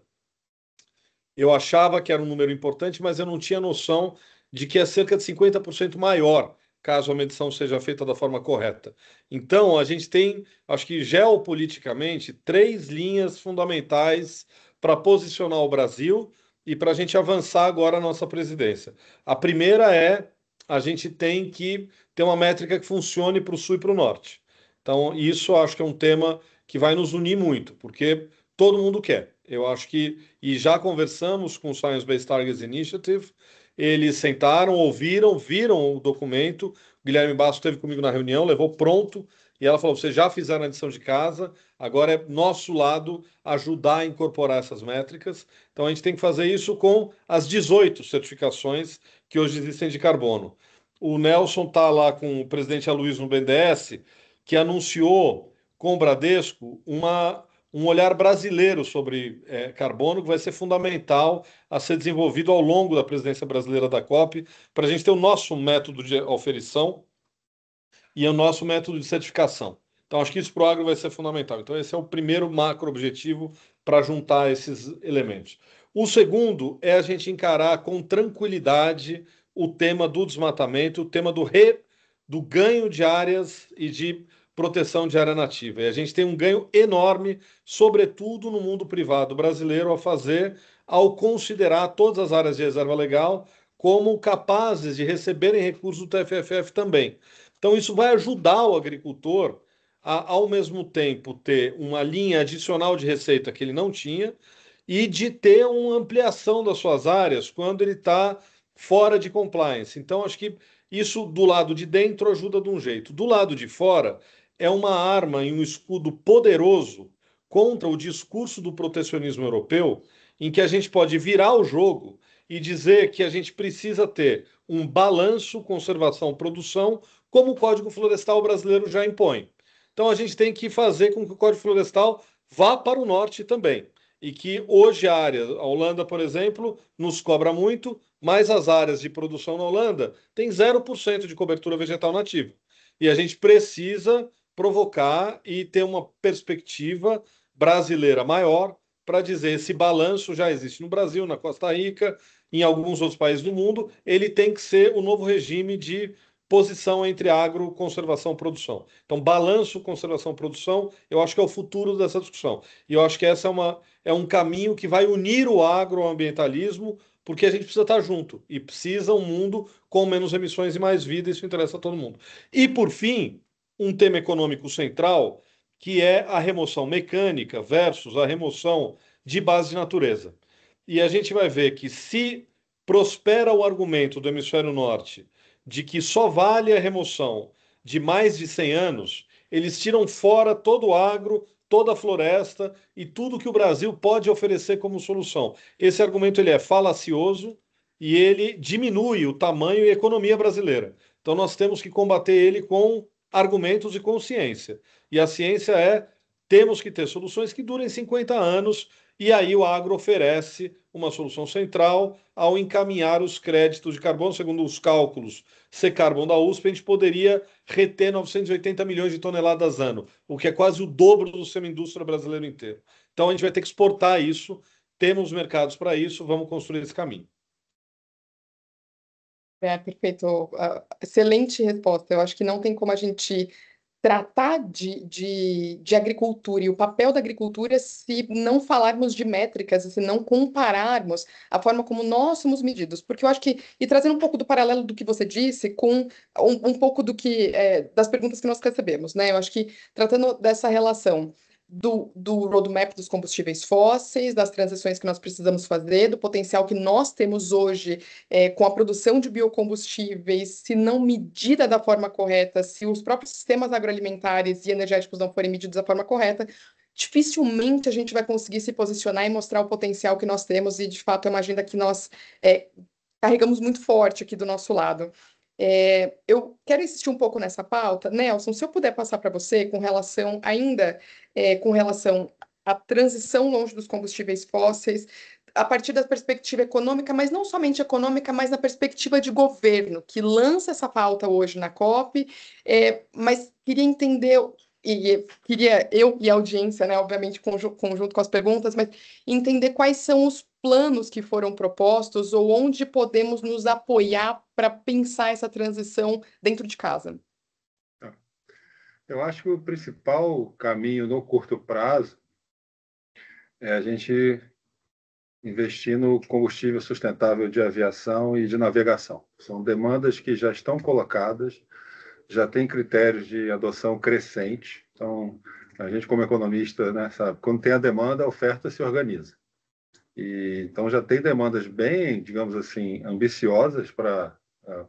eu achava que era um número importante, mas eu não tinha noção de que é cerca de 50% maior, caso a medição seja feita da forma correta. Então, a gente tem, acho que geopoliticamente, 3 linhas fundamentais para posicionar o Brasil e para a gente avançar agora a nossa presidência. A primeira é a gente tem que ter uma métrica que funcione para o sul e para o norte. Então, isso acho que é um tema que vai nos unir muito, porque todo mundo quer. Eu acho que, e já conversamos com o Science Based Targets Initiative, eles sentaram, ouviram, viram o documento, o Guilherme Basso esteve comigo na reunião, levou pronto E ela falou: vocês já fizeram a lição de casa, agora é nosso lado ajudar a incorporar essas métricas. Então a gente tem que fazer isso com as 18 certificações que hoje existem de carbono. O Nelson está lá com o presidente Aloysio no BNDES, que anunciou com o Bradesco um olhar brasileiro sobre carbono, que vai ser fundamental a ser desenvolvido ao longo da presidência brasileira da COP, para a gente ter o nosso método de auferição e o nosso método de certificação. Então, acho que isso para o agro vai ser fundamental. Então, esse é o primeiro macro objetivo para juntar esses elementos. O segundo é a gente encarar com tranquilidade o tema do desmatamento, o tema do ganho de áreas e de proteção de área nativa. E a gente tem um ganho enorme, sobretudo no mundo privado brasileiro, ao considerar todas as áreas de reserva legal como capazes de receberem recursos do TFFF também. Então, isso vai ajudar o agricultor a, ao mesmo tempo, ter uma linha adicional de receita que ele não tinha e de ter uma ampliação das suas áreas quando ele está fora de compliance. Então, acho que isso do lado de dentro ajuda de um jeito. Do lado de fora, é uma arma e um escudo poderoso contra o discurso do protecionismo europeu, em que a gente pode virar o jogo e dizer que a gente precisa ter um balanço conservação-produção, como o Código Florestal brasileiro já impõe. Então a gente tem que fazer com que o Código Florestal vá para o norte também. E que hoje a Holanda, por exemplo, nos cobra muito, mas as áreas de produção na Holanda têm 0% de cobertura vegetal nativa. E a gente precisa provocar e ter uma perspectiva brasileira maior para dizer esse balanço já existe no Brasil, na Costa Rica, em alguns outros países do mundo, ele tem que ser o novo regime de posição entre agro, conservação, produção. Então, balanço, conservação, produção, eu acho que é o futuro dessa discussão. E eu acho que essa é um caminho que vai unir o agro ao ambientalismo, porque a gente precisa estar junto e precisa um mundo com menos emissões e mais vida, isso interessa a todo mundo. E, por fim, um tema econômico central, que é a remoção mecânica versus a remoção de base de natureza. E a gente vai ver que se prospera o argumento do hemisfério norte de que só vale a remoção de mais de 100 anos, eles tiram fora todo o agro, toda a floresta e tudo que o Brasil pode oferecer como solução. Esse argumento ele é falacioso e ele diminui o tamanho e a economia brasileira. Então nós temos que combater ele com argumentos e com ciência. E a ciência temos que ter soluções que durem 50 anos, e aí o agro oferece uma solução central ao encaminhar os créditos de carbono. Segundo os cálculos Secarbon da USP, a gente poderia reter 980 milhões de toneladas ano, o que é quase o dobro do semi-indústria brasileiro inteiro. Então a gente vai ter que exportar isso, temos mercados para isso, vamos construir esse caminho. Perfeito. Excelente resposta. Eu acho que não tem como a gente tratar de agricultura e o papel da agricultura se não falarmos de métricas, se não compararmos a forma como nós somos medidos. Porque eu acho que, e trazendo um pouco do paralelo do que você disse, com um pouco do que das perguntas que nós recebemos, né? Eu acho que tratando dessa relação do roadmap dos combustíveis fósseis, das transições que nós precisamos fazer, do potencial que nós temos hoje com a produção de biocombustíveis, se não medida da forma correta, se os próprios sistemas agroalimentares e energéticos não forem medidos da forma correta, dificilmente a gente vai conseguir se posicionar e mostrar o potencial que nós temos, e de fato é uma agenda que nós carregamos muito forte aqui do nosso lado. Eu quero insistir um pouco nessa pauta. Nelson, se eu puder passar para você com relação à transição longe dos combustíveis fósseis, a partir da perspectiva econômica, mas não somente econômica, mas na perspectiva de governo, que lança essa pauta hoje na COP, mas queria entender, e queria eu e a audiência, né, obviamente, conjunto com as perguntas, mas entender quais são os planos que foram propostos ou onde podemos nos apoiar para pensar essa transição dentro de casa. Eu acho que o principal caminho no curto prazo é a gente investir no combustível sustentável de aviação e de navegação. São demandas que já estão colocadas, já tem critérios de adoção crescente. Então, a gente, como economista, né, sabe, quando tem a demanda, a oferta se organiza. Então, já tem demandas bem, digamos assim, ambiciosas para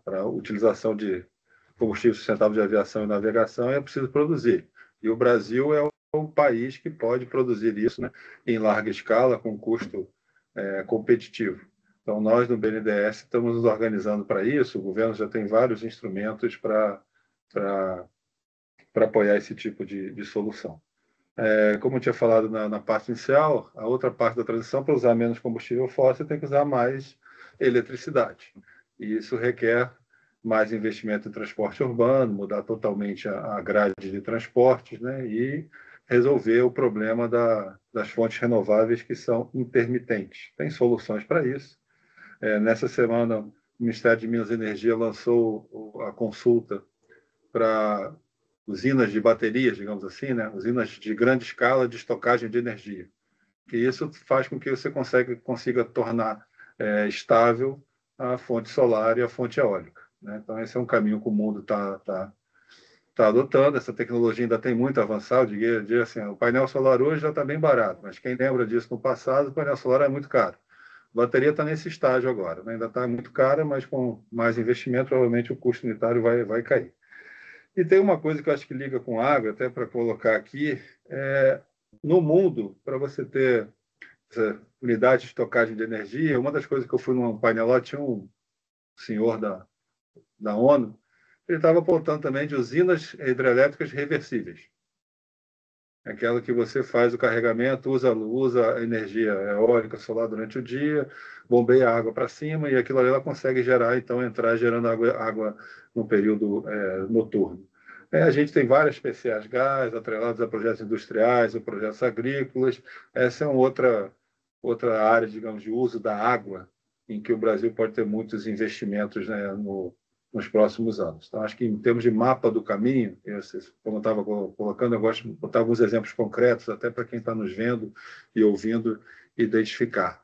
a utilização de combustível sustentável de aviação e navegação, é preciso produzir. E o Brasil é o país que pode produzir isso, né, em larga escala, com custo competitivo. Então, nós, no BNDES, estamos nos organizando para isso. O governo já tem vários instrumentos para apoiar esse tipo de solução. Como eu tinha falado na parte inicial, a outra parte da transição, para usar menos combustível fóssil, tem que usar mais eletricidade. E isso requer mais investimento em transporte urbano, mudar totalmente a grade de transportes, né, e resolver o problema das fontes renováveis que são intermitentes. Tem soluções para isso. Nessa semana, o Ministério de Minas e Energia lançou a consulta para usinas de baterias, digamos assim, né, usinas de grande escala de estocagem de energia. E isso faz com que você consiga tornar estável a fonte solar e a fonte eólica, né? Então, esse é um caminho que o mundo está adotando. Essa tecnologia ainda tem muito a avançar. Eu diria assim, o painel solar hoje já está bem barato, mas quem lembra disso no passado, o painel solar é muito caro. A bateria está nesse estágio agora, né? Ainda está muito cara, mas com mais investimento, provavelmente o custo unitário vai cair. E tem uma coisa que eu acho que liga com água, até para colocar aqui, no mundo, para você ter essa unidade de estocagem de energia, uma das coisas que eu fui num painel lá, tinha um senhor da ONU, ele estava apontando também de usinas hidrelétricas reversíveis. Aquela que você faz o carregamento, usa a energia eólica, solar durante o dia, bombeia a água para cima e aquilo ali ela consegue gerar, então, entrar gerando água no período noturno. A gente tem várias PCAs gás atreladas a projetos industriais, a projetos agrícolas. Essa é outra área, digamos, de uso da água em que o Brasil pode ter muitos investimentos, né, nos próximos anos. Então, acho que em termos de mapa do caminho, como eu estava colocando, eu gosto de botar alguns exemplos concretos, até para quem está nos vendo e ouvindo identificar.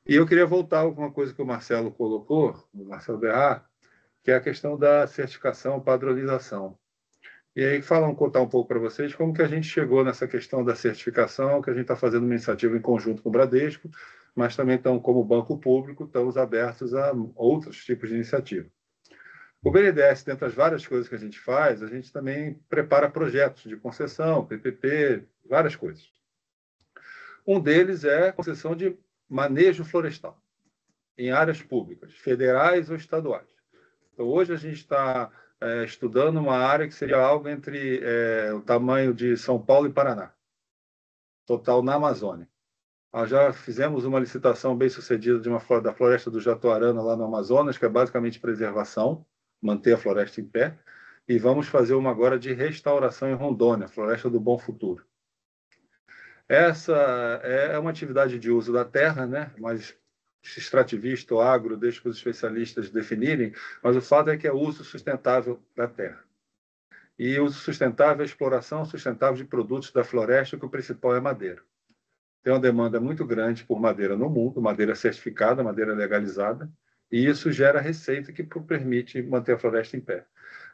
E eu queria voltar a alguma coisa que o Marcelo colocou, o Marcelo Béart, que é a questão da certificação, padronização. E aí contar um pouco para vocês como que a gente chegou nessa questão da certificação, que a gente está fazendo uma iniciativa em conjunto com o Bradesco, mas também estão, como banco público, estamos abertos a outros tipos de iniciativa. O BNDES, dentre as várias coisas que a gente faz, a gente também prepara projetos de concessão, PPP, várias coisas. Um deles é a concessão de manejo florestal em áreas públicas, federais ou estaduais. Então, hoje a gente está estudando uma área que seria algo entre o tamanho de São Paulo e Paraná, total na Amazônia. Nós já fizemos uma licitação bem sucedida da floresta do Jatuarana, lá no Amazonas, que é basicamente preservação, manter a floresta em pé, e vamos fazer uma agora de restauração em Rondônia, Floresta do Bom Futuro. Essa é uma atividade de uso da terra, né? Mas extrativista ou agro, deixa para os especialistas definirem, mas o fato é que é uso sustentável da terra. E uso sustentável é a exploração sustentável de produtos da floresta, que o principal é madeira. Tem uma demanda muito grande por madeira no mundo, madeira certificada, madeira legalizada, e isso gera receita que permite manter a floresta em pé.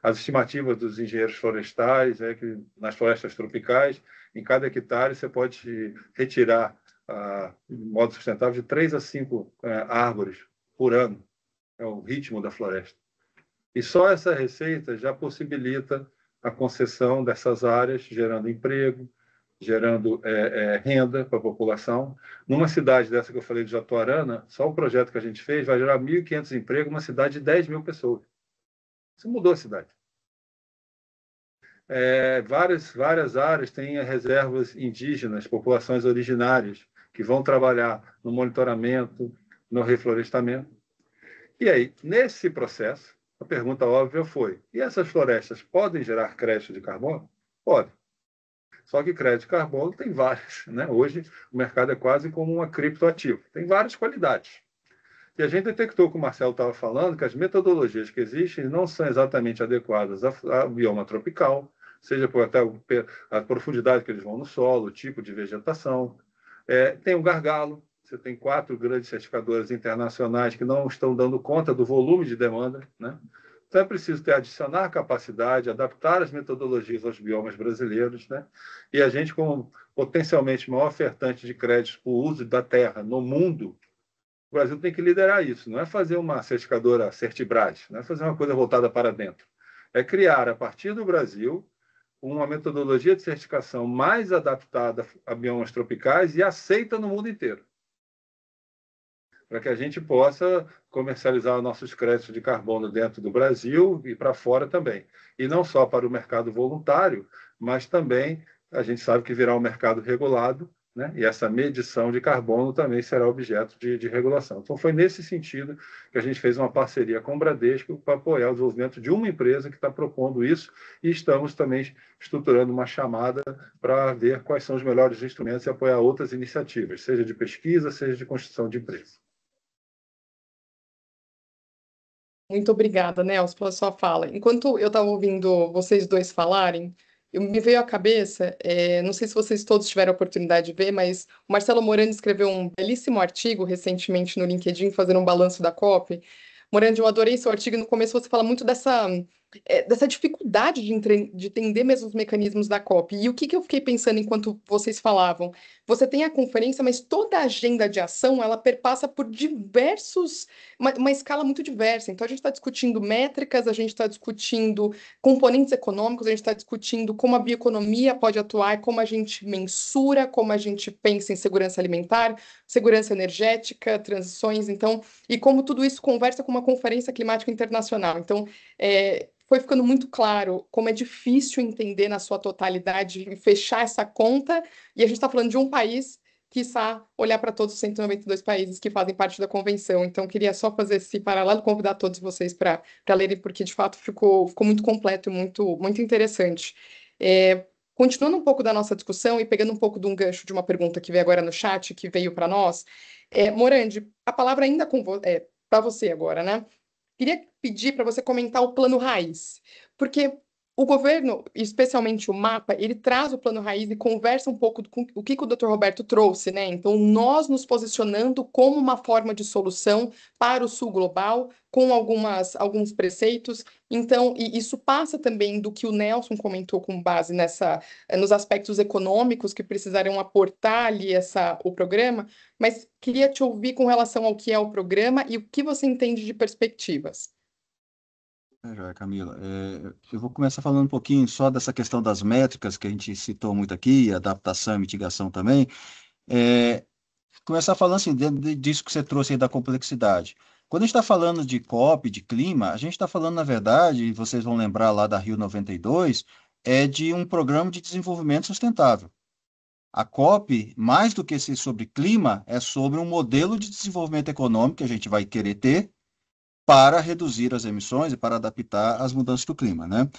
As estimativas dos engenheiros florestais é que nas florestas tropicais, em cada hectare, você pode retirar, de modo sustentável, de 3 a 5 árvores por ano. É o ritmo da floresta. E só essa receita já possibilita a concessão dessas áreas, gerando emprego, gerando renda para a população. Numa cidade dessa que eu falei de Jatuarana, só o projeto que a gente fez vai gerar 1.500 empregos numa cidade de 10 mil pessoas. Isso mudou a cidade. Várias áreas têm reservas indígenas, populações originárias, que vão trabalhar no monitoramento, no reflorestamento. E aí, nesse processo, a pergunta óbvia foi: e essas florestas podem gerar crédito de carbono? Pode. Só que crédito de carbono tem várias, né? Hoje, o mercado é quase como um criptoativo. Tem várias qualidades. E a gente detectou, como o Marcelo estava falando, que as metodologias que existem não são exatamente adequadas ao bioma tropical, seja por até a profundidade que eles vão no solo, o tipo de vegetação. Tem um gargalo. Você tem 4 grandes certificadoras internacionais que não estão dando conta do volume de demanda, né? Então, é preciso adicionar capacidade, adaptar as metodologias aos biomas brasileiros, né? E a gente, como potencialmente maior ofertante de créditos para o uso da terra no mundo, o Brasil tem que liderar isso. Não é fazer uma certificadora Certibras, não é fazer uma coisa voltada para dentro. é criar, a partir do Brasil, uma metodologia de certificação mais adaptada a biomas tropicais e aceita no mundo inteiro, para que a gente possa comercializar nossos créditos de carbono dentro do Brasil e para fora também. E não só para o mercado voluntário, mas também a gente sabe que virá um mercado regulado, né? E essa medição de carbono também será objeto de regulação. Então, foi nesse sentido que a gente fez uma parceria com o Bradesco para apoiar o desenvolvimento de uma empresa que está propondo isso, e estamos também estruturando uma chamada para ver quais são os melhores instrumentos e apoiar outras iniciativas, seja de pesquisa, seja de construção de empresa. Muito obrigada, Nelson, pela sua fala. Enquanto eu estava ouvindo vocês dois falarem, me veio à cabeça, não sei se vocês todos tiveram a oportunidade de ver, mas o Marcelo Morandi escreveu um belíssimo artigo recentemente no LinkedIn, fazendo um balanço da COP. Morandi, eu adorei seu artigo, e no começo você fala muito dessa dificuldade de entender mesmo os mecanismos da COP. E o que eu fiquei pensando enquanto vocês falavam? Você tem a conferência, mas toda a agenda de ação, ela perpassa por uma escala muito diversa. Então, a gente está discutindo métricas, a gente está discutindo componentes econômicos, a gente está discutindo como a bioeconomia pode atuar, como a gente mensura, como a gente pensa em segurança alimentar, segurança energética, transições, então, e como tudo isso conversa com uma conferência climática internacional. Então, foi ficando muito claro como é difícil entender na sua totalidade e fechar essa conta, e a gente está falando de um país, quiçá olhar para todos os 192 países que fazem parte da convenção. Então, queria só fazer esse paralelo, convidar todos vocês para lerem, porque de fato ficou muito completo e muito interessante. Continuando um pouco da nossa discussão e pegando um pouco de um gancho de uma pergunta que veio agora no chat, que veio para nós, Morandi, a palavra ainda para você agora, né? Queria pedir para você comentar o plano raiz, porque o governo, especialmente o MAPA, ele traz o plano raiz e conversa um pouco com o que o Dr. Roberto trouxe, né? Então, nós nos posicionando como uma forma de solução para o sul global, com alguns preceitos. Então, e isso passa também do que o Nelson comentou com base nos aspectos econômicos que precisariam aportar ali o programa, mas queria te ouvir com relação ao que é o programa e o que você entende de perspectivas. Joia, Camila. Eu vou começar falando um pouquinho só dessa questão das métricas que a gente citou muito aqui, adaptação e mitigação também. Começar falando assim, disso que você trouxe aí da complexidade. Quando a gente está falando de COP, de clima, a gente está falando, na verdade, e vocês vão lembrar lá da Rio 92, de um programa de desenvolvimento sustentável. A COP, mais do que ser sobre clima, é sobre um modelo de desenvolvimento econômico que a gente vai querer ter para reduzir as emissões e para adaptar às mudanças do clima, né?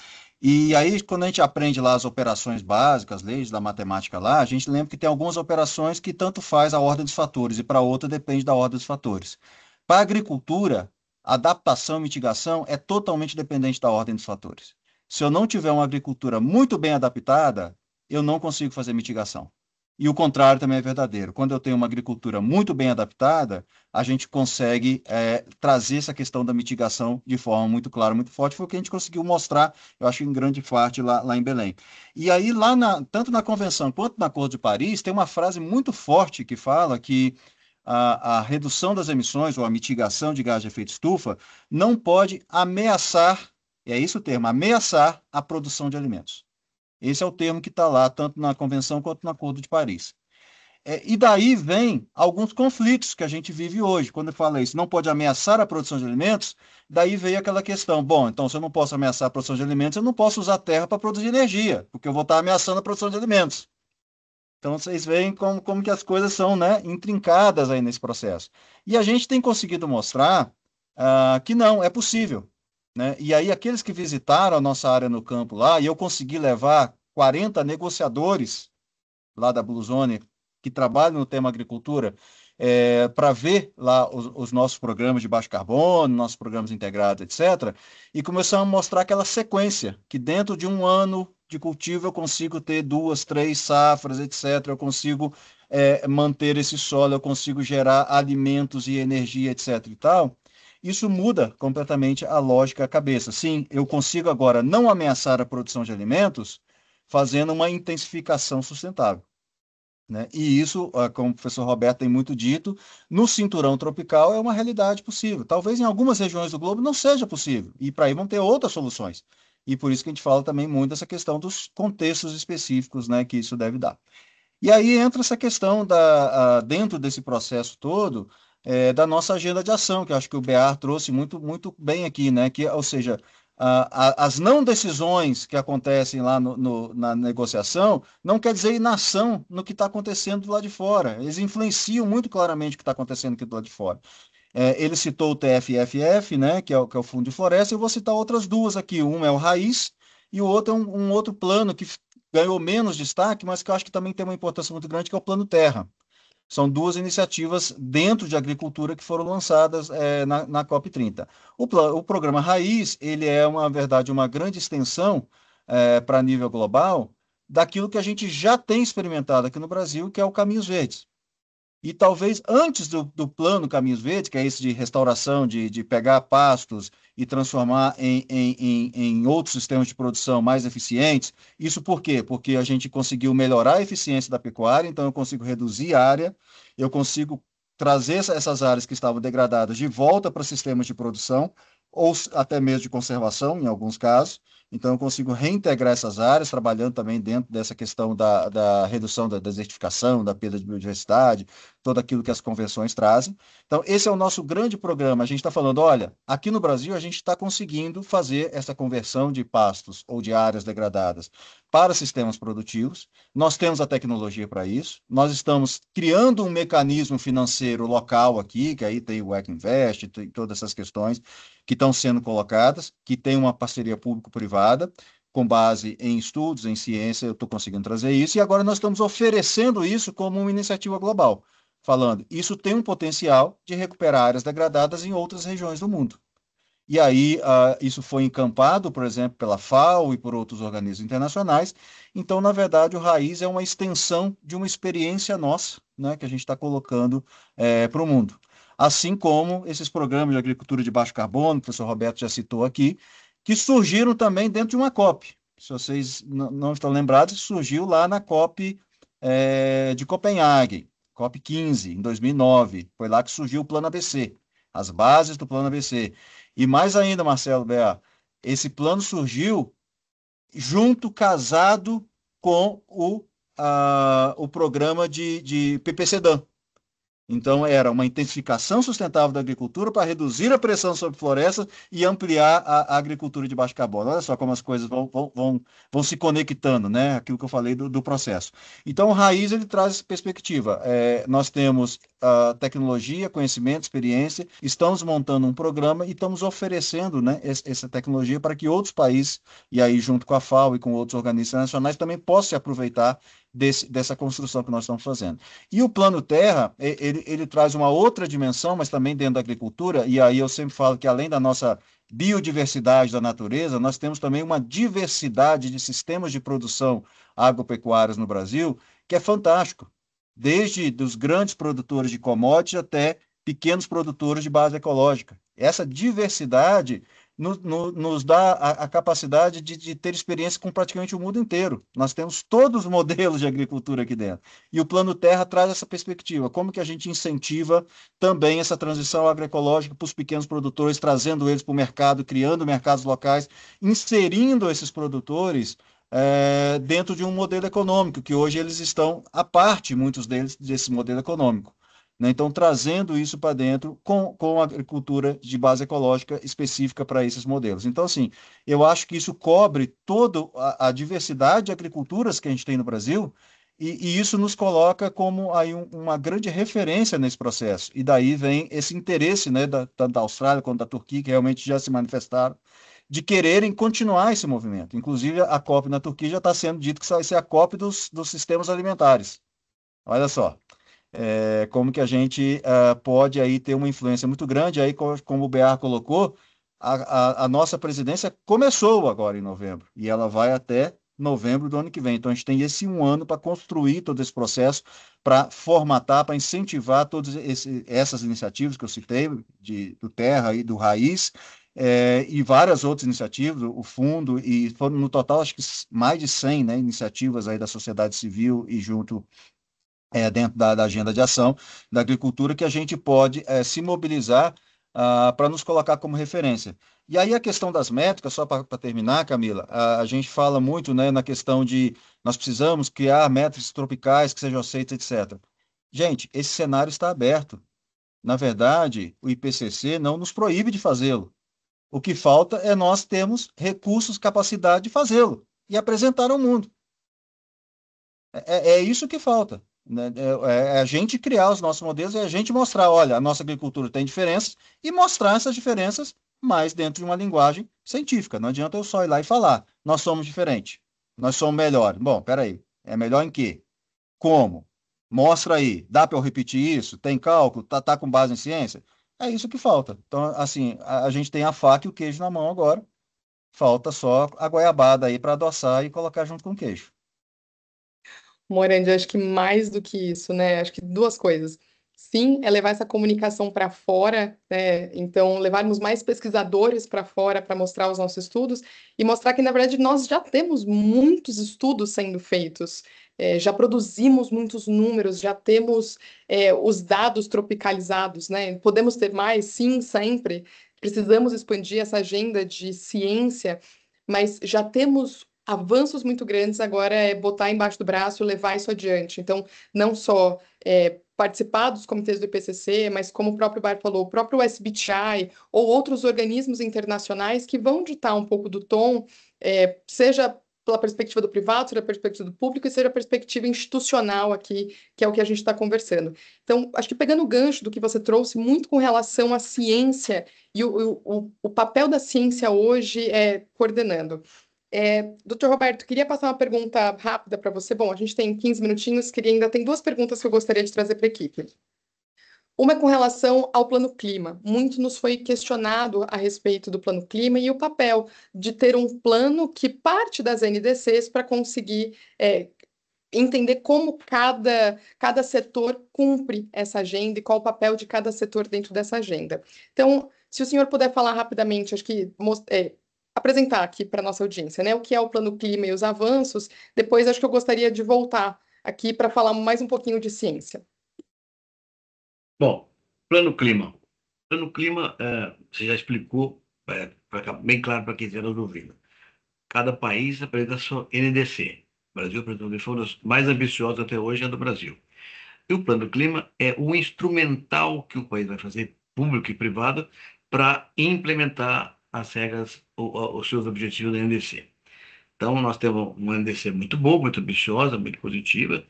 E aí, quando a gente aprende lá as operações básicas, leis da matemática lá, a gente lembra que tem algumas operações que tanto faz a ordem dos fatores e para outra depende da ordem dos fatores. Para a agricultura, adaptação e mitigação é totalmente dependente da ordem dos fatores. Se eu não tiver uma agricultura muito bem adaptada, eu não consigo fazer mitigação. E o contrário também é verdadeiro. Quando eu tenho uma agricultura muito bem adaptada, a gente consegue trazer essa questão da mitigação de forma muito clara, muito forte. Foi o que a gente conseguiu mostrar, eu acho, em grande parte lá em Belém. E aí, tanto na Convenção quanto na Acordo de Paris, tem uma frase muito forte que fala que a redução das emissões ou a mitigação de gás de efeito estufa não pode ameaçar, é isso o termo, ameaçar a produção de alimentos. Esse é o termo que está lá, tanto na Convenção quanto no Acordo de Paris. E daí vem alguns conflitos que a gente vive hoje. Quando eu falo isso, não pode ameaçar a produção de alimentos, daí veio aquela questão, bom, então se eu não posso ameaçar a produção de alimentos, eu não posso usar terra para produzir energia, porque eu vou estar ameaçando a produção de alimentos. Então vocês veem como que as coisas são, né, intrincadas aí nesse processo. E a gente tem conseguido mostrar que não, é possível. Né? E aí, aqueles que visitaram a nossa área no campo lá, e eu consegui levar 40 negociadores lá da Blue Zone, que trabalham no tema agricultura, para ver lá os nossos programas de baixo carbono, nossos programas integrados, etc. E começamos a mostrar aquela sequência, que dentro de um ano de cultivo eu consigo ter 2, 3 safras, etc. Eu consigo manter esse solo, eu consigo gerar alimentos e energia, etc. e tal. Isso muda completamente a lógica, a cabeça. Sim, eu consigo agora não ameaçar a produção de alimentos fazendo uma intensificação sustentável. Né? E isso, como o professor Roberto tem muito dito, no cinturão tropical é uma realidade possível. Talvez em algumas regiões do globo não seja possível. E para aí vão ter outras soluções. e por isso que a gente fala também muito dessa questão dos contextos específicos, né, que isso deve dar. E aí entra essa questão dentro desse processo todo, da nossa agenda de ação, que eu acho que o Bear trouxe muito, muito bem aqui, né? Que, ou seja, as não decisões que acontecem lá na negociação não quer dizer inação no que está acontecendo do lado de fora. Eles influenciam muito claramente o que está acontecendo aqui do lado de fora. Ele citou o TFFF, né? Que é o Fundo de Floresta, e eu vou citar outras duas aqui. Um é o Raiz e o outro é um outro plano que ganhou menos destaque, mas que eu acho que também tem uma importância muito grande, que é o Plano Terra. São duas iniciativas dentro de agricultura que foram lançadas na COP30. O programa Raiz, ele é, na verdade, uma grande extensão para nível global daquilo que a gente já tem experimentado aqui no Brasil, que é o Caminhos Verdes. E talvez antes do plano Caminhos Verdes, que é esse de restauração, de pegar pastos e transformar em outros sistemas de produção mais eficientes. Isso por quê? Porque a gente conseguiu melhorar a eficiência da pecuária, então eu consigo reduzir a área, eu consigo trazer essas áreas que estavam degradadas de volta para sistemas de produção, ou até mesmo de conservação, em alguns casos. Então, eu consigo reintegrar essas áreas, trabalhando também dentro dessa questão da redução da desertificação, da perda de biodiversidade, tudo aquilo que as convenções trazem. Então, esse é o nosso grande programa. A gente está falando, olha, aqui no Brasil a gente está conseguindo fazer essa conversão de pastos ou de áreas degradadas para sistemas produtivos. Nós temos a tecnologia para isso. Nós estamos criando um mecanismo financeiro local aqui, que aí tem o Equinvest, tem todas essas questões que estão sendo colocadas, que tem uma parceria público-privada, com base em estudos, em ciência, eu estou conseguindo trazer isso, e agora nós estamos oferecendo isso como uma iniciativa global, falando, isso tem um potencial de recuperar áreas degradadas em outras regiões do mundo. E aí, isso foi encampado, por exemplo, pela FAO e por outros organismos internacionais. Então, na verdade, o Raiz é uma extensão de uma experiência nossa, né, que a gente está colocando para o mundo. Assim como esses programas de agricultura de baixo carbono, que o professor Roberto já citou aqui, que surgiram também dentro de uma COP. Se vocês não estão lembrados, surgiu lá na COP de Copenhague, COP 15, em 2009. Foi lá que surgiu o Plano ABC, as bases do Plano ABC. E mais ainda, Marcelo Bea, esse plano surgiu casado com o programa de PPCDAN. Então, era uma intensificação sustentável da agricultura para reduzir a pressão sobre florestas e ampliar a agricultura de baixo carbono. Olha só como as coisas vão se conectando, né? Aquilo que eu falei do processo. Então, o Raiz, ele traz essa perspectiva. Nós temos tecnologia, conhecimento, experiência, estamos montando um programa e estamos oferecendo, né, essa tecnologia para que outros países, e aí junto com a FAO e com outros organismos internacionais, também possam se aproveitar dessa construção que nós estamos fazendo. E o Plano Terra, ele traz uma outra dimensão, mas também dentro da agricultura, e aí eu sempre falo que além da nossa biodiversidade da natureza, nós temos também uma diversidade de sistemas de produção agropecuários no Brasil, que é fantástico. Desde dos grandes produtores de commodities até pequenos produtores de base ecológica. Essa diversidade nos dá a capacidade de ter experiência com praticamente o mundo inteiro. Nós temos todos os modelos de agricultura aqui dentro. E o Plano Terra traz essa perspectiva. Como que a gente incentiva também essa transição agroecológica para os pequenos produtores, trazendo eles para o mercado, criando mercados locais, inserindo esses produtores dentro de um modelo econômico, que hoje eles estão à parte, muitos deles, desse modelo econômico. Né? Então, trazendo isso para dentro com a agricultura de base ecológica específica para esses modelos. Então, assim, eu acho que isso cobre toda a diversidade de agriculturas que a gente tem no Brasil e isso nos coloca como aí uma grande referência nesse processo. E daí vem esse interesse, né, tanto da Austrália quanto da Turquia, que realmente já se manifestaram, de quererem continuar esse movimento. Inclusive, a COP na Turquia já está sendo dito que vai ser a COP dos sistemas alimentares. Olha só. Como que a gente pode aí ter uma influência muito grande, aí como o Bear colocou, a nossa presidência começou agora em novembro, e ela vai até novembro do ano que vem. Então, a gente tem esse um ano para construir todo esse processo, para formatar, para incentivar todas essas iniciativas que eu citei, do Terra e do Raiz, e várias outras iniciativas, o fundo, e foram no total, acho que mais de 100, né, iniciativas aí da sociedade civil e junto dentro da agenda de ação da agricultura, que a gente pode se mobilizar para nos colocar como referência. E aí a questão das métricas, só para terminar, Camila, a gente fala muito, né, na questão de nós precisamos criar métricas tropicais que sejam aceitas, etc. Gente, esse cenário está aberto. Na verdade, o IPCC não nos proíbe de fazê-lo. O que falta é nós termos recursos, capacidade de fazê-lo e apresentar ao mundo. É isso que falta, né? É a gente criar os nossos modelos e a gente mostrar, olha, a nossa agricultura tem diferenças e mostrar essas diferenças mais dentro de uma linguagem científica. Não adianta eu só ir lá e falar, nós somos diferentes, nós somos melhores. Bom, peraí, é melhor em quê? Como? Mostra aí, dá para eu repetir isso? Tem cálculo? Tá com base em ciência? É isso que falta. Então, assim, a gente tem a faca e o queijo na mão agora, falta só a goiabada aí para adoçar e colocar junto com o queijo. Morandi, acho que mais do que isso, né? Acho que duas coisas. Sim, é levar essa comunicação para fora, né? Então, levarmos mais pesquisadores para fora para mostrar os nossos estudos e mostrar que, na verdade, nós já temos muitos estudos sendo feitos, já produzimos muitos números, já temos, os dados tropicalizados, né? Podemos ter mais? Sim, sempre. Precisamos expandir essa agenda de ciência, mas já temos avanços muito grandes, agora é botar embaixo do braço e levar isso adiante. Então, não só participar dos comitês do IPCC, mas como o próprio Bar falou, o próprio SBTi ou outros organismos internacionais que vão ditar um pouco do tom, seja pela perspectiva do privado, seja a perspectiva do público e seja a perspectiva institucional aqui, que é o que a gente está conversando. Então, acho que pegando o gancho do que você trouxe, muito com relação à ciência e o papel da ciência hoje coordenando. Doutor Roberto, queria passar uma pergunta rápida para você. Bom, a gente tem 15 minutinhos, ainda tem duas perguntas que eu gostaria de trazer para a equipe. Uma é com relação ao plano clima. Muito nos foi questionado a respeito do plano clima e o papel de ter um plano que parte das NDCs para conseguir entender como cada setor cumpre essa agenda e qual o papel de cada setor dentro dessa agenda. Então, se o senhor puder falar rapidamente, acho que apresentar aqui para a nossa audiência, né, o que é o Plano Clima e os avanços, depois acho que eu gostaria de voltar aqui para falar mais um pouquinho de ciência. Bom, Plano Clima. Plano Clima, você já explicou, para ficar bem claro para quem está nos ouvindo. Cada país apresenta a sua NDC. O Brasil apresentou uma das mais ambiciosas até hoje, é a do Brasil. E o Plano Clima é o instrumental que o país vai fazer, público e privado, para implementar as regras, os seus objetivos da NDC. Então, nós temos uma NDC muito boa, muito ambiciosa, muito positiva,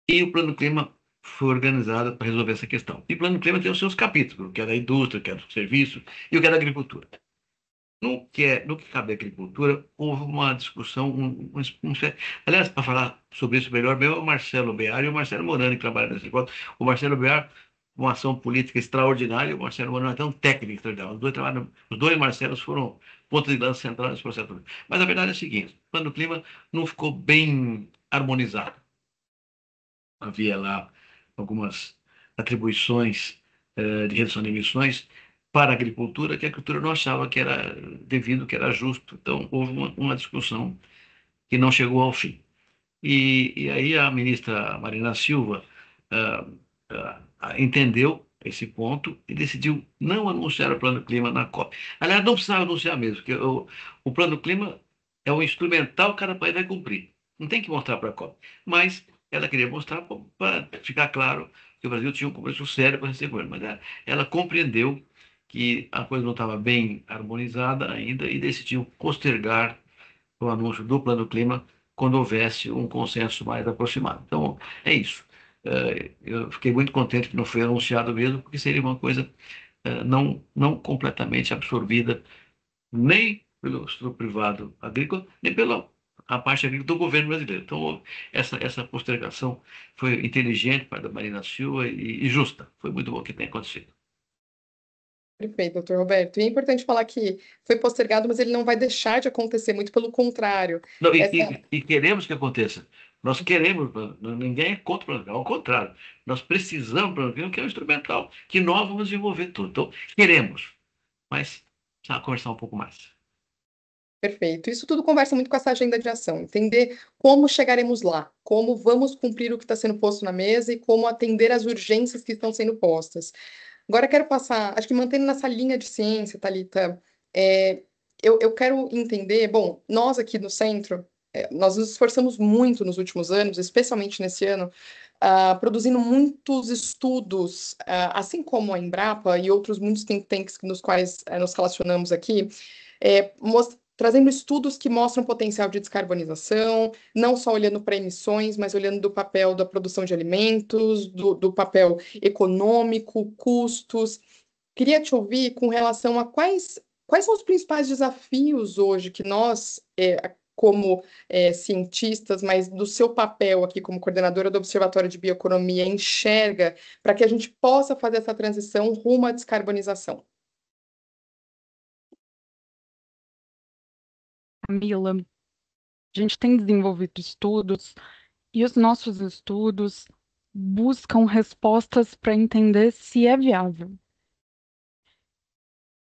e o Plano Clima foi organizado para resolver essa questão. E o Plano Clima tem os seus capítulos, o que é da indústria, o que é do serviço e o que é da agricultura. No que cabe à agricultura, houve uma discussão, aliás, para falar sobre isso melhor, mesmo é o Marcelo Bear e o Marcelo Morani que trabalham nesse negócio. O Marcelo Bear, uma ação política extraordinária, e o Marcelo Morani é um técnico extraordinário. Os dois Marcelos foram pontos de lança central nesse processo. Mas a verdade é a seguinte: o plano do clima não ficou bem harmonizado. Havia lá algumas atribuições de redução de emissões para a agricultura, que a agricultura não achava que era devido, que era justo. Então, houve uma discussão que não chegou ao fim. E aí a ministra Marina Silva entendeu esse ponto e decidiu não anunciar o Plano Clima na COP. Aliás, não precisava anunciar mesmo, porque o Plano Clima é o instrumental que cada país vai cumprir. Não tem que mostrar para a COP. Mas ela queria mostrar para ficar claro que o Brasil tinha um compromisso sério com esse governo. Mas ela compreendeu que a coisa não estava bem harmonizada ainda e decidiu postergar o anúncio do Plano Clima quando houvesse um consenso mais aproximado. Então, é isso. Eu fiquei muito contente que não foi anunciado mesmo, porque seria uma coisa não completamente absorvida nem pelo setor privado agrícola, nem pela a parte agrícola do governo brasileiro. Então, essa postergação foi inteligente para a Marina Silva e justa. Foi muito bom que tenha acontecido. Perfeito, doutor Roberto. E é importante falar que foi postergado, mas ele não vai deixar de acontecer, muito pelo contrário. Não, e queremos que aconteça. Nós queremos, ninguém é contra o plano clima, ao contrário. Nós precisamos do plano clima, que é um instrumental, que nós vamos desenvolver tudo. Então, queremos, mas precisa conversar um pouco mais. Perfeito. Isso tudo conversa muito com essa agenda de ação. Entender como chegaremos lá, como vamos cumprir o que está sendo posto na mesa e como atender às urgências que estão sendo postas. Agora eu quero passar, acho que mantendo nessa linha de ciência, Thalita, eu quero entender, bom, nós aqui no centro, nós nos esforçamos muito nos últimos anos, especialmente nesse ano, produzindo muitos estudos, assim como a Embrapa e outros muitos think tanks nos quais nos relacionamos aqui, trazendo estudos que mostram potencial de descarbonização, não só olhando para emissões, mas olhando do papel da produção de alimentos, do papel econômico, custos. Queria te ouvir com relação a quais são os principais desafios hoje que nós, como cientistas, mas do seu papel aqui como coordenadora do Observatório de Bioeconomia, enxerga para que a gente possa fazer essa transição rumo à descarbonização? Camila, a gente tem desenvolvido estudos e os nossos estudos buscam respostas para entender se é viável.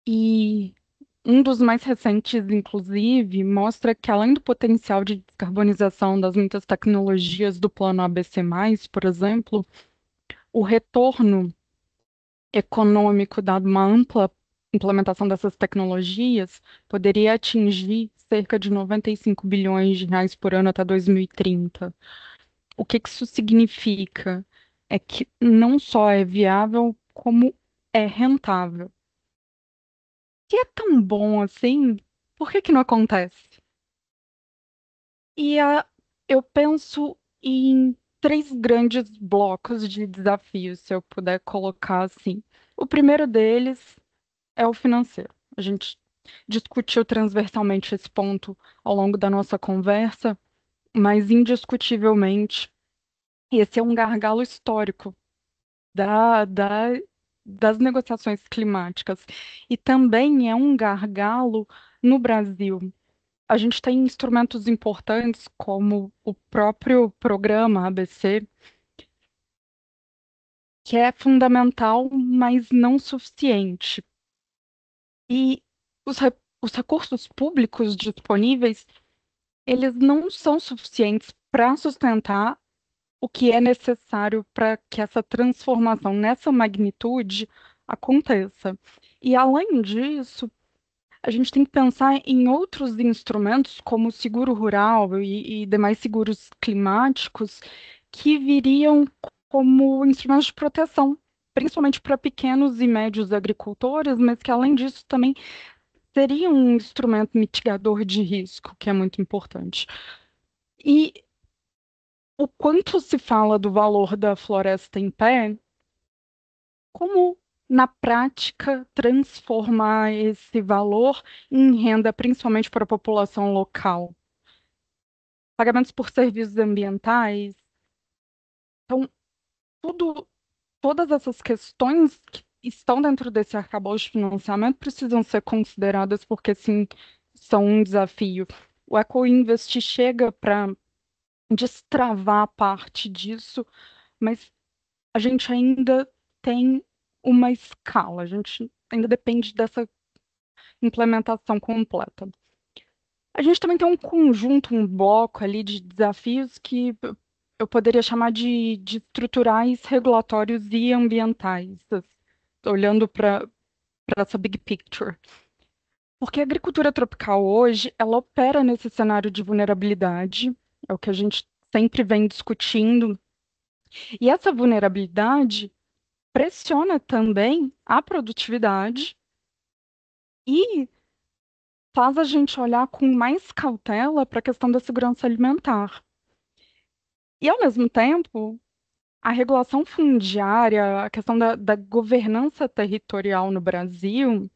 E um dos mais recentes, inclusive, mostra que, além do potencial de descarbonização das muitas tecnologias do plano ABC+, por exemplo, o retorno econômico, dado uma ampla implementação dessas tecnologias, poderia atingir cerca de 95 bilhões de reais por ano até 2030. O que que isso significa? É que não só é viável, como é rentável. Se é tão bom assim, por que que não acontece? E eu penso em três grandes blocos de desafios, se eu puder colocar assim. O primeiro deles é o financeiro. A gente discutiu transversalmente esse ponto ao longo da nossa conversa, mas indiscutivelmente esse é um gargalo histórico da, da, das negociações climáticas e também é um gargalo no Brasil. A gente tem instrumentos importantes como o próprio programa ABC, que é fundamental, mas não suficiente. E os recursos públicos disponíveis, eles não são suficientes para sustentar o que é necessário para que essa transformação nessa magnitude aconteça. E, além disso, a gente tem que pensar em outros instrumentos, como o seguro rural e demais seguros climáticos, que viriam como instrumentos de proteção, principalmente para pequenos e médios agricultores, mas que, além disso, também seria um instrumento mitigador de risco, que é muito importante. E o quanto se fala do valor da floresta em pé, como na prática transformar esse valor em renda, principalmente para a população local? Pagamentos por serviços ambientais. Então, tudo, todas essas questões que estão dentro desse arcabouço de financiamento precisam ser consideradas, porque sim, são um desafio. O EcoInvest chega para destravar parte disso, mas a gente ainda tem uma escala, a gente ainda depende dessa implementação completa. A gente também tem um conjunto, um bloco ali de desafios que eu poderia chamar de estruturais, regulatórios e ambientais, olhando para essa big picture. Porque a agricultura tropical hoje, ela opera nesse cenário de vulnerabilidade, é o que a gente sempre vem discutindo, e essa vulnerabilidade pressiona também a produtividade e faz a gente olhar com mais cautela para a questão da segurança alimentar. E, ao mesmo tempo, a regulação fundiária, a questão da governança territorial no Brasil,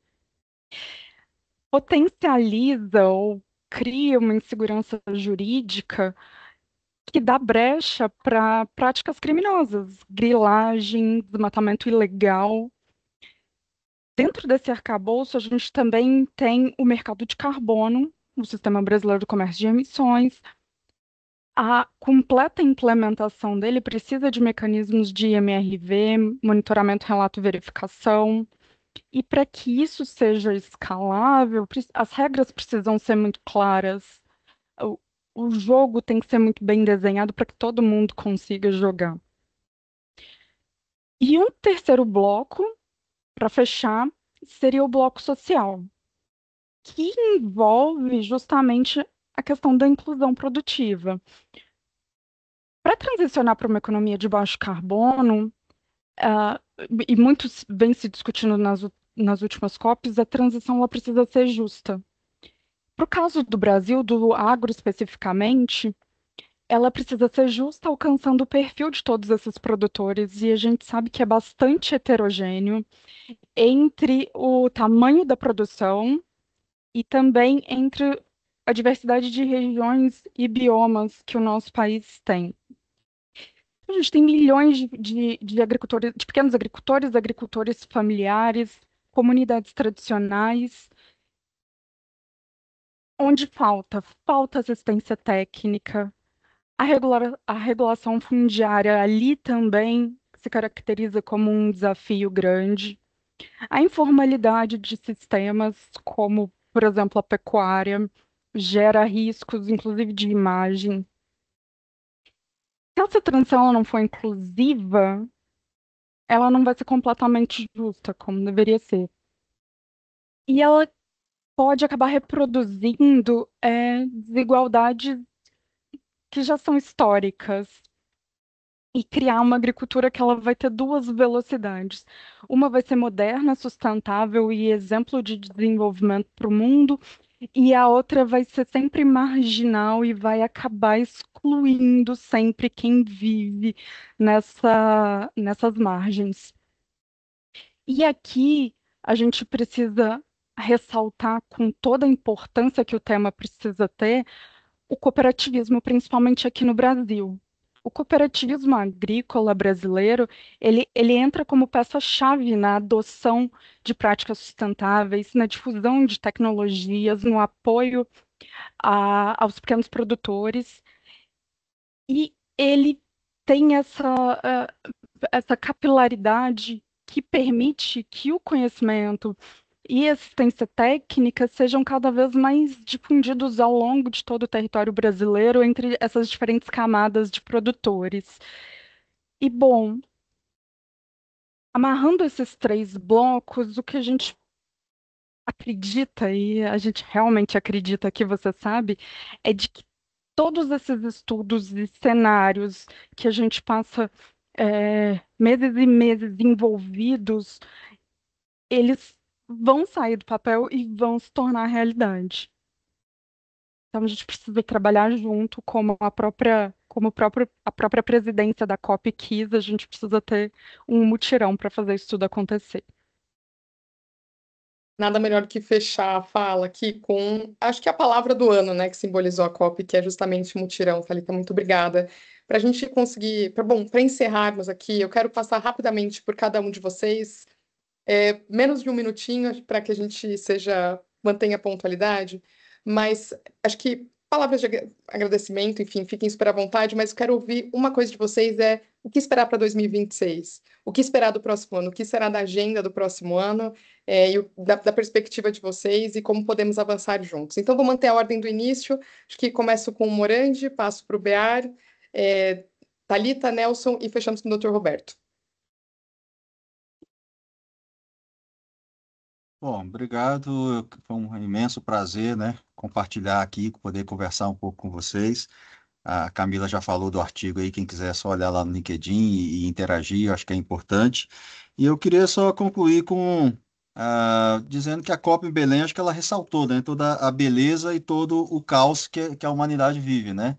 potencializa ou cria uma insegurança jurídica que dá brecha para práticas criminosas, grilagem, desmatamento ilegal. Dentro desse arcabouço, a gente também tem o mercado de carbono, o Sistema Brasileiro do Comércio de Emissões. A completa implementação dele precisa de mecanismos de MRV, monitoramento, relato, verificação. E para que isso seja escalável, as regras precisam ser muito claras. O, o jogo tem que ser muito bem desenhado para que todo mundo consiga jogar. E um terceiro bloco para fechar, seria o bloco social, que envolve justamente a questão da inclusão produtiva. Para transicionar para uma economia de baixo carbono, ah, e muito vem se discutindo nas últimas COPs, a transição ela precisa ser justa. Para o caso do Brasil, do agro especificamente, ela precisa ser justa, alcançando o perfil de todos esses produtores, e a gente sabe que é bastante heterogêneo entre o tamanho da produção e também entre a diversidade de regiões e biomas que o nosso país tem. A gente tem milhões de agricultores, de pequenos agricultores, agricultores familiares, comunidades tradicionais, onde falta assistência técnica. A regulação fundiária ali também se caracteriza como um desafio grande. A informalidade de sistemas, como, por exemplo, a pecuária, gera riscos, inclusive de imagem. Se essa transição ela não for inclusiva, ela não vai ser completamente justa, como deveria ser. E ela pode acabar reproduzindo desigualdades que já são históricas e criar uma agricultura que ela vai ter duas velocidades. Uma vai ser moderna, sustentável e exemplo de desenvolvimento para o mundo, e a outra vai ser sempre marginal e vai acabar excluindo sempre quem vive nessas margens. E aqui a gente precisa ressaltar com toda a importância que o tema precisa ter o cooperativismo, principalmente aqui no Brasil. O cooperativismo agrícola brasileiro, ele entra como peça-chave na adoção de práticas sustentáveis, na difusão de tecnologias, no apoio aos pequenos produtores, e ele tem essa capilaridade que permite que o conhecimento e assistência técnica sejam cada vez mais difundidos ao longo de todo o território brasileiro entre essas diferentes camadas de produtores. E, bom, amarrando esses três blocos, o que a gente acredita, e a gente realmente acredita que você sabe, é de que todos esses estudos e cenários que a gente passa meses e meses envolvidos, eles vão sair do papel e vão se tornar realidade. Então a gente precisa trabalhar junto, a própria presidência da COP quis, a gente precisa ter um mutirão para fazer isso tudo acontecer. Nada melhor que fechar a fala aqui com, acho que a palavra do ano, né, que simbolizou a COP, que é justamente mutirão. Thalita, muito obrigada. Para a gente conseguir, para encerrarmos aqui, eu quero passar rapidamente por cada um de vocês, menos de um minutinho para que a gente mantenha a pontualidade, mas acho que palavras de agradecimento, enfim, fiquem super à vontade, mas eu quero ouvir uma coisa de vocês, o que esperar para 2026? O que esperar do próximo ano? O que será da agenda do próximo ano? Da perspectiva de vocês e como podemos avançar juntos. Então, vou manter a ordem do início, acho que começo com o Morandi, passo para o Bear, Thalita, Nelson e fechamos com o Dr. Roberto. Bom, obrigado. Foi um imenso prazer, né, compartilhar aqui, poder conversar um pouco com vocês. A Camila já falou do artigo aí, quem quiser é só olhar lá no LinkedIn e interagir, eu acho que é importante. E eu queria só concluir dizendo que a COP em Belém, acho que ela ressaltou, né, toda a beleza e todo o caos que a humanidade vive, né?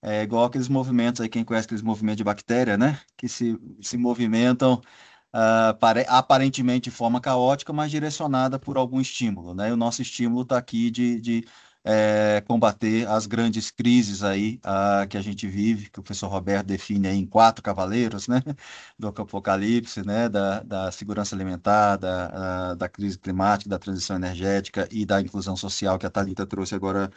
É igual aqueles movimentos aí, quem conhece aqueles movimentos de bactéria, né? Que se movimentam aparentemente de forma caótica, mas direcionada por algum estímulo, né? E o nosso estímulo está aqui de combater as grandes crises aí que a gente vive, que o professor Roberto define aí em 4 cavaleiros, né? Do apocalipse, né? Da segurança alimentar, da crise climática, da transição energética e da inclusão social que a Thalita trouxe agora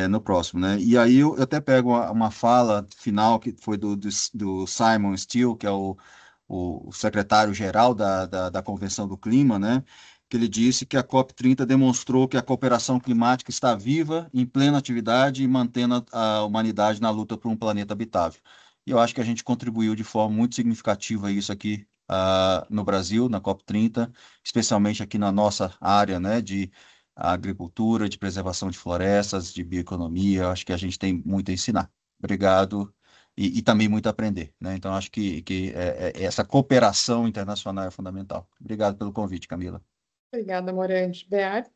no próximo, né? E aí eu até pego uma fala final que foi do Simon Steele, que é o secretário-geral da Convenção do Clima, né? Que ele disse que a COP30 demonstrou que a cooperação climática está viva, em plena atividade e mantendo a humanidade na luta por um planeta habitável. E eu acho que a gente contribuiu de forma muito significativa a isso aqui no Brasil, na COP30, especialmente aqui na nossa área, né, de agricultura, de preservação de florestas, de bioeconomia. Acho que a gente tem muito a ensinar. Obrigado. E também muito a aprender, né? Então, acho que essa cooperação internacional é fundamental. Obrigado pelo convite, Camila. Obrigada, Morante. Bear?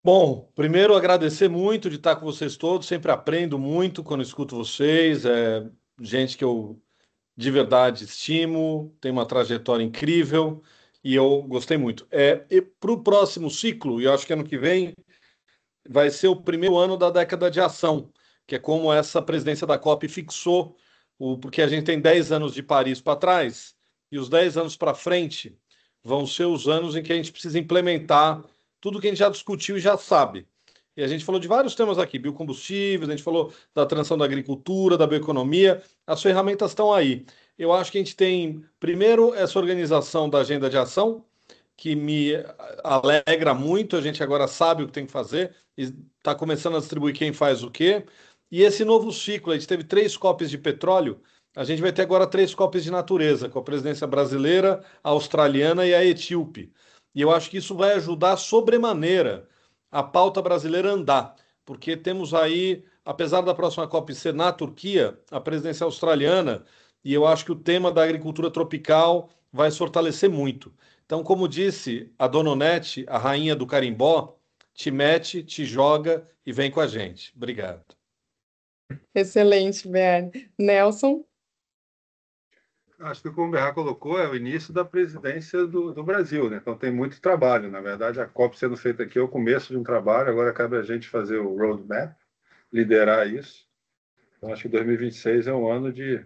Bom, primeiro agradecer muito de estar com vocês todos, sempre aprendo muito quando escuto vocês, gente que eu de verdade estimo, tem uma trajetória incrível e eu gostei muito. E para o próximo ciclo, e eu acho que ano que vem, vai ser o primeiro ano da década de ação, que é como essa presidência da COP fixou, porque a gente tem 10 anos de Paris para trás, e os 10 anos para frente vão ser os anos em que a gente precisa implementar tudo que a gente já discutiu e já sabe. E a gente falou de vários temas aqui, biocombustíveis, a gente falou da transição da agricultura, da bioeconomia, as ferramentas estão aí. Eu acho que a gente tem, primeiro, essa organização da agenda de ação, que me alegra muito, a gente agora sabe o que tem que fazer, está começando a distribuir quem faz o quê. E esse novo ciclo, a gente teve 3 COPs de petróleo, a gente vai ter agora 3 COPs de natureza, com a presidência brasileira, a australiana e a etíope. E eu acho que isso vai ajudar sobremaneira a pauta brasileira a andar, porque temos aí, apesar da próxima COP ser na Turquia, a presidência australiana, e eu acho que o tema da agricultura tropical vai se fortalecer muito. Então, como disse a Dona Onete, a rainha do carimbó, te mete, te joga e vem com a gente. Obrigado. Excelente, Bear. Nelson? Acho que como o Berra colocou, é o início da presidência do Brasil, né? Então tem muito trabalho. Na verdade, a COP sendo feita aqui é o começo de um trabalho, agora cabe a gente fazer o roadmap, liderar isso. Então acho que 2026 é um ano de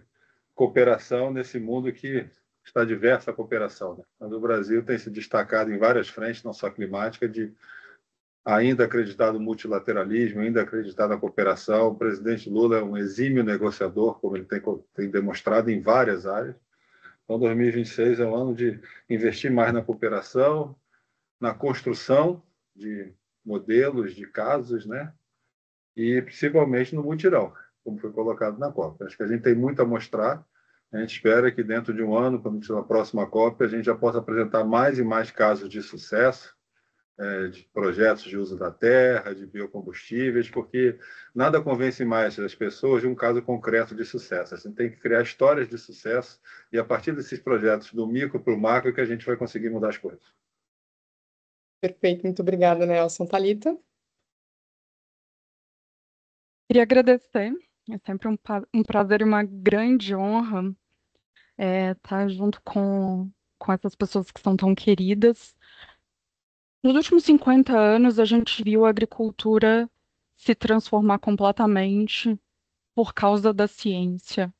cooperação nesse mundo que está diversa a cooperação, né? Mas o Brasil tem se destacado em várias frentes, não só climática, de ainda acreditar no multilateralismo, ainda acreditar na cooperação. O presidente Lula é um exímio negociador, como ele tem demonstrado em várias áreas. Então, 2026 é um ano de investir mais na cooperação, na construção de modelos, de casos, né? E principalmente no mutirão, como foi colocado na COP. Acho que a gente tem muito a mostrar. A gente espera que dentro de um ano, quando tiver a próxima COP, a gente já possa apresentar mais e mais casos de sucesso, de projetos de uso da terra, de biocombustíveis, porque nada convence mais as pessoas de um caso concreto de sucesso. A gente tem que criar histórias de sucesso e, a partir desses projetos, do micro para o macro, que a gente vai conseguir mudar as coisas. Perfeito, muito obrigada, Nelson. Thalita? Queria agradecer, é sempre um prazer e uma grande honra estar junto com essas pessoas que são tão queridas. Nos últimos 50 anos, a gente viu a agricultura se transformar completamente por causa da ciência.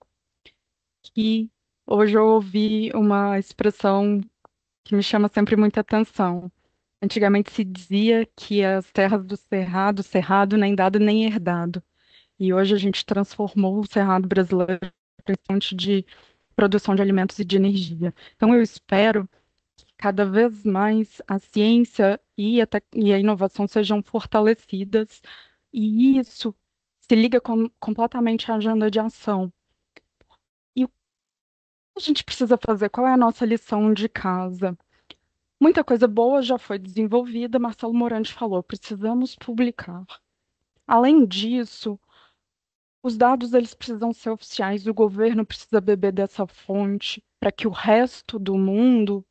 E hoje eu ouvi uma expressão que me chama sempre muita atenção. Antigamente se dizia que as terras do cerrado nem dado nem herdado. E hoje a gente transformou o cerrado brasileiro em fonte de produção de alimentos e de energia. Então eu espero que cada vez mais a ciência e a inovação sejam fortalecidas, e isso se liga completamente à agenda de ação. E o que a gente precisa fazer? Qual é a nossa lição de casa? Muita coisa boa já foi desenvolvida, Marcelo Morante falou, precisamos publicar. Além disso, os dados eles precisam ser oficiais, o governo precisa beber dessa fonte para que o resto do mundo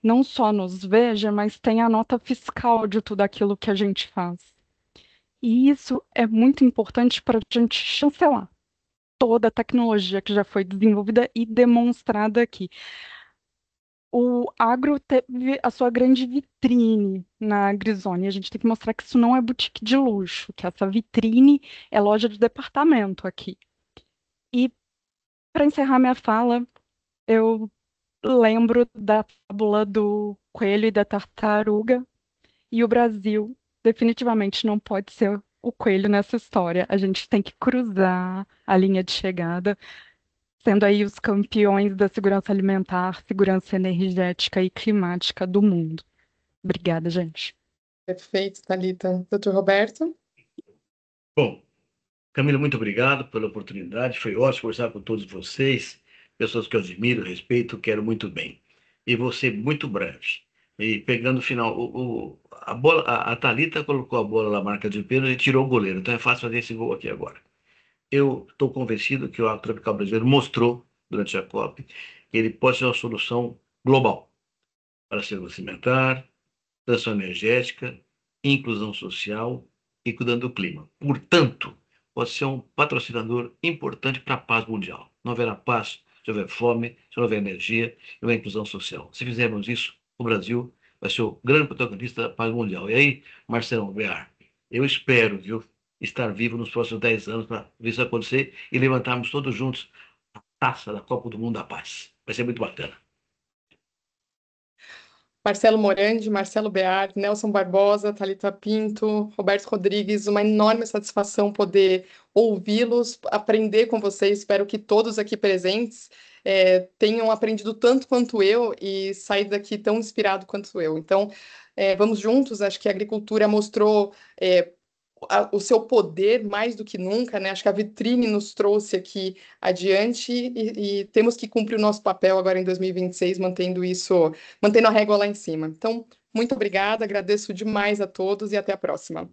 não só nos veja, mas tenha a nota fiscal de tudo aquilo que a gente faz. E isso é muito importante para a gente chancelar toda a tecnologia que já foi desenvolvida e demonstrada aqui. O agro teve a sua grande vitrine na AgriZone. A gente tem que mostrar que isso não é boutique de luxo, que essa vitrine é loja de departamento aqui. E para encerrar minha fala, eu lembro da fábula do coelho e da tartaruga, e o Brasil definitivamente não pode ser o coelho nessa história. A gente tem que cruzar a linha de chegada, sendo aí os campeões da segurança alimentar, segurança energética e climática do mundo. Obrigada, gente. Perfeito, Thalita. Doutor Roberto? Bom, Camila, muito obrigado pela oportunidade. Foi ótimo conversar com todos vocês. pessoas que eu admiro, respeito, quero muito bem. E vou ser muito breve. E pegando o final, a bola, a Thalita colocou a bola na marca de pênalti e tirou o goleiro. Então é fácil fazer esse gol aqui agora. Eu estou convencido que o Arco Tropical brasileiro mostrou, durante a COP, que ele pode ser uma solução global para a segurança alimentar, transição energética, inclusão social e cuidando do clima. Portanto, pode ser um patrocinador importante para a paz mundial. Não haverá paz se houver fome, se não houver energia, se houver inclusão social. Se fizermos isso, o Brasil vai ser o grande protagonista da paz mundial. E aí, Marcelo Bear, eu espero, viu, estar vivo nos próximos 10 anos para ver isso acontecer e levantarmos todos juntos a taça da Copa do Mundo da Paz. Vai ser muito bacana. Marcelo Morandi, Marcelo Bear, Nelson Barbosa, Thalita Pinto, Roberto Rodrigues, uma enorme satisfação poder ouvi-los, aprender com vocês. Espero que todos aqui presentes tenham aprendido tanto quanto eu e saído daqui tão inspirado quanto eu. Então, vamos juntos. Acho que a agricultura mostrou o seu poder mais do que nunca, né? Acho que a vitrine nos trouxe aqui adiante e temos que cumprir o nosso papel agora em 2026, mantendo a régua lá em cima. Então, muito obrigada, agradeço demais a todos e até a próxima.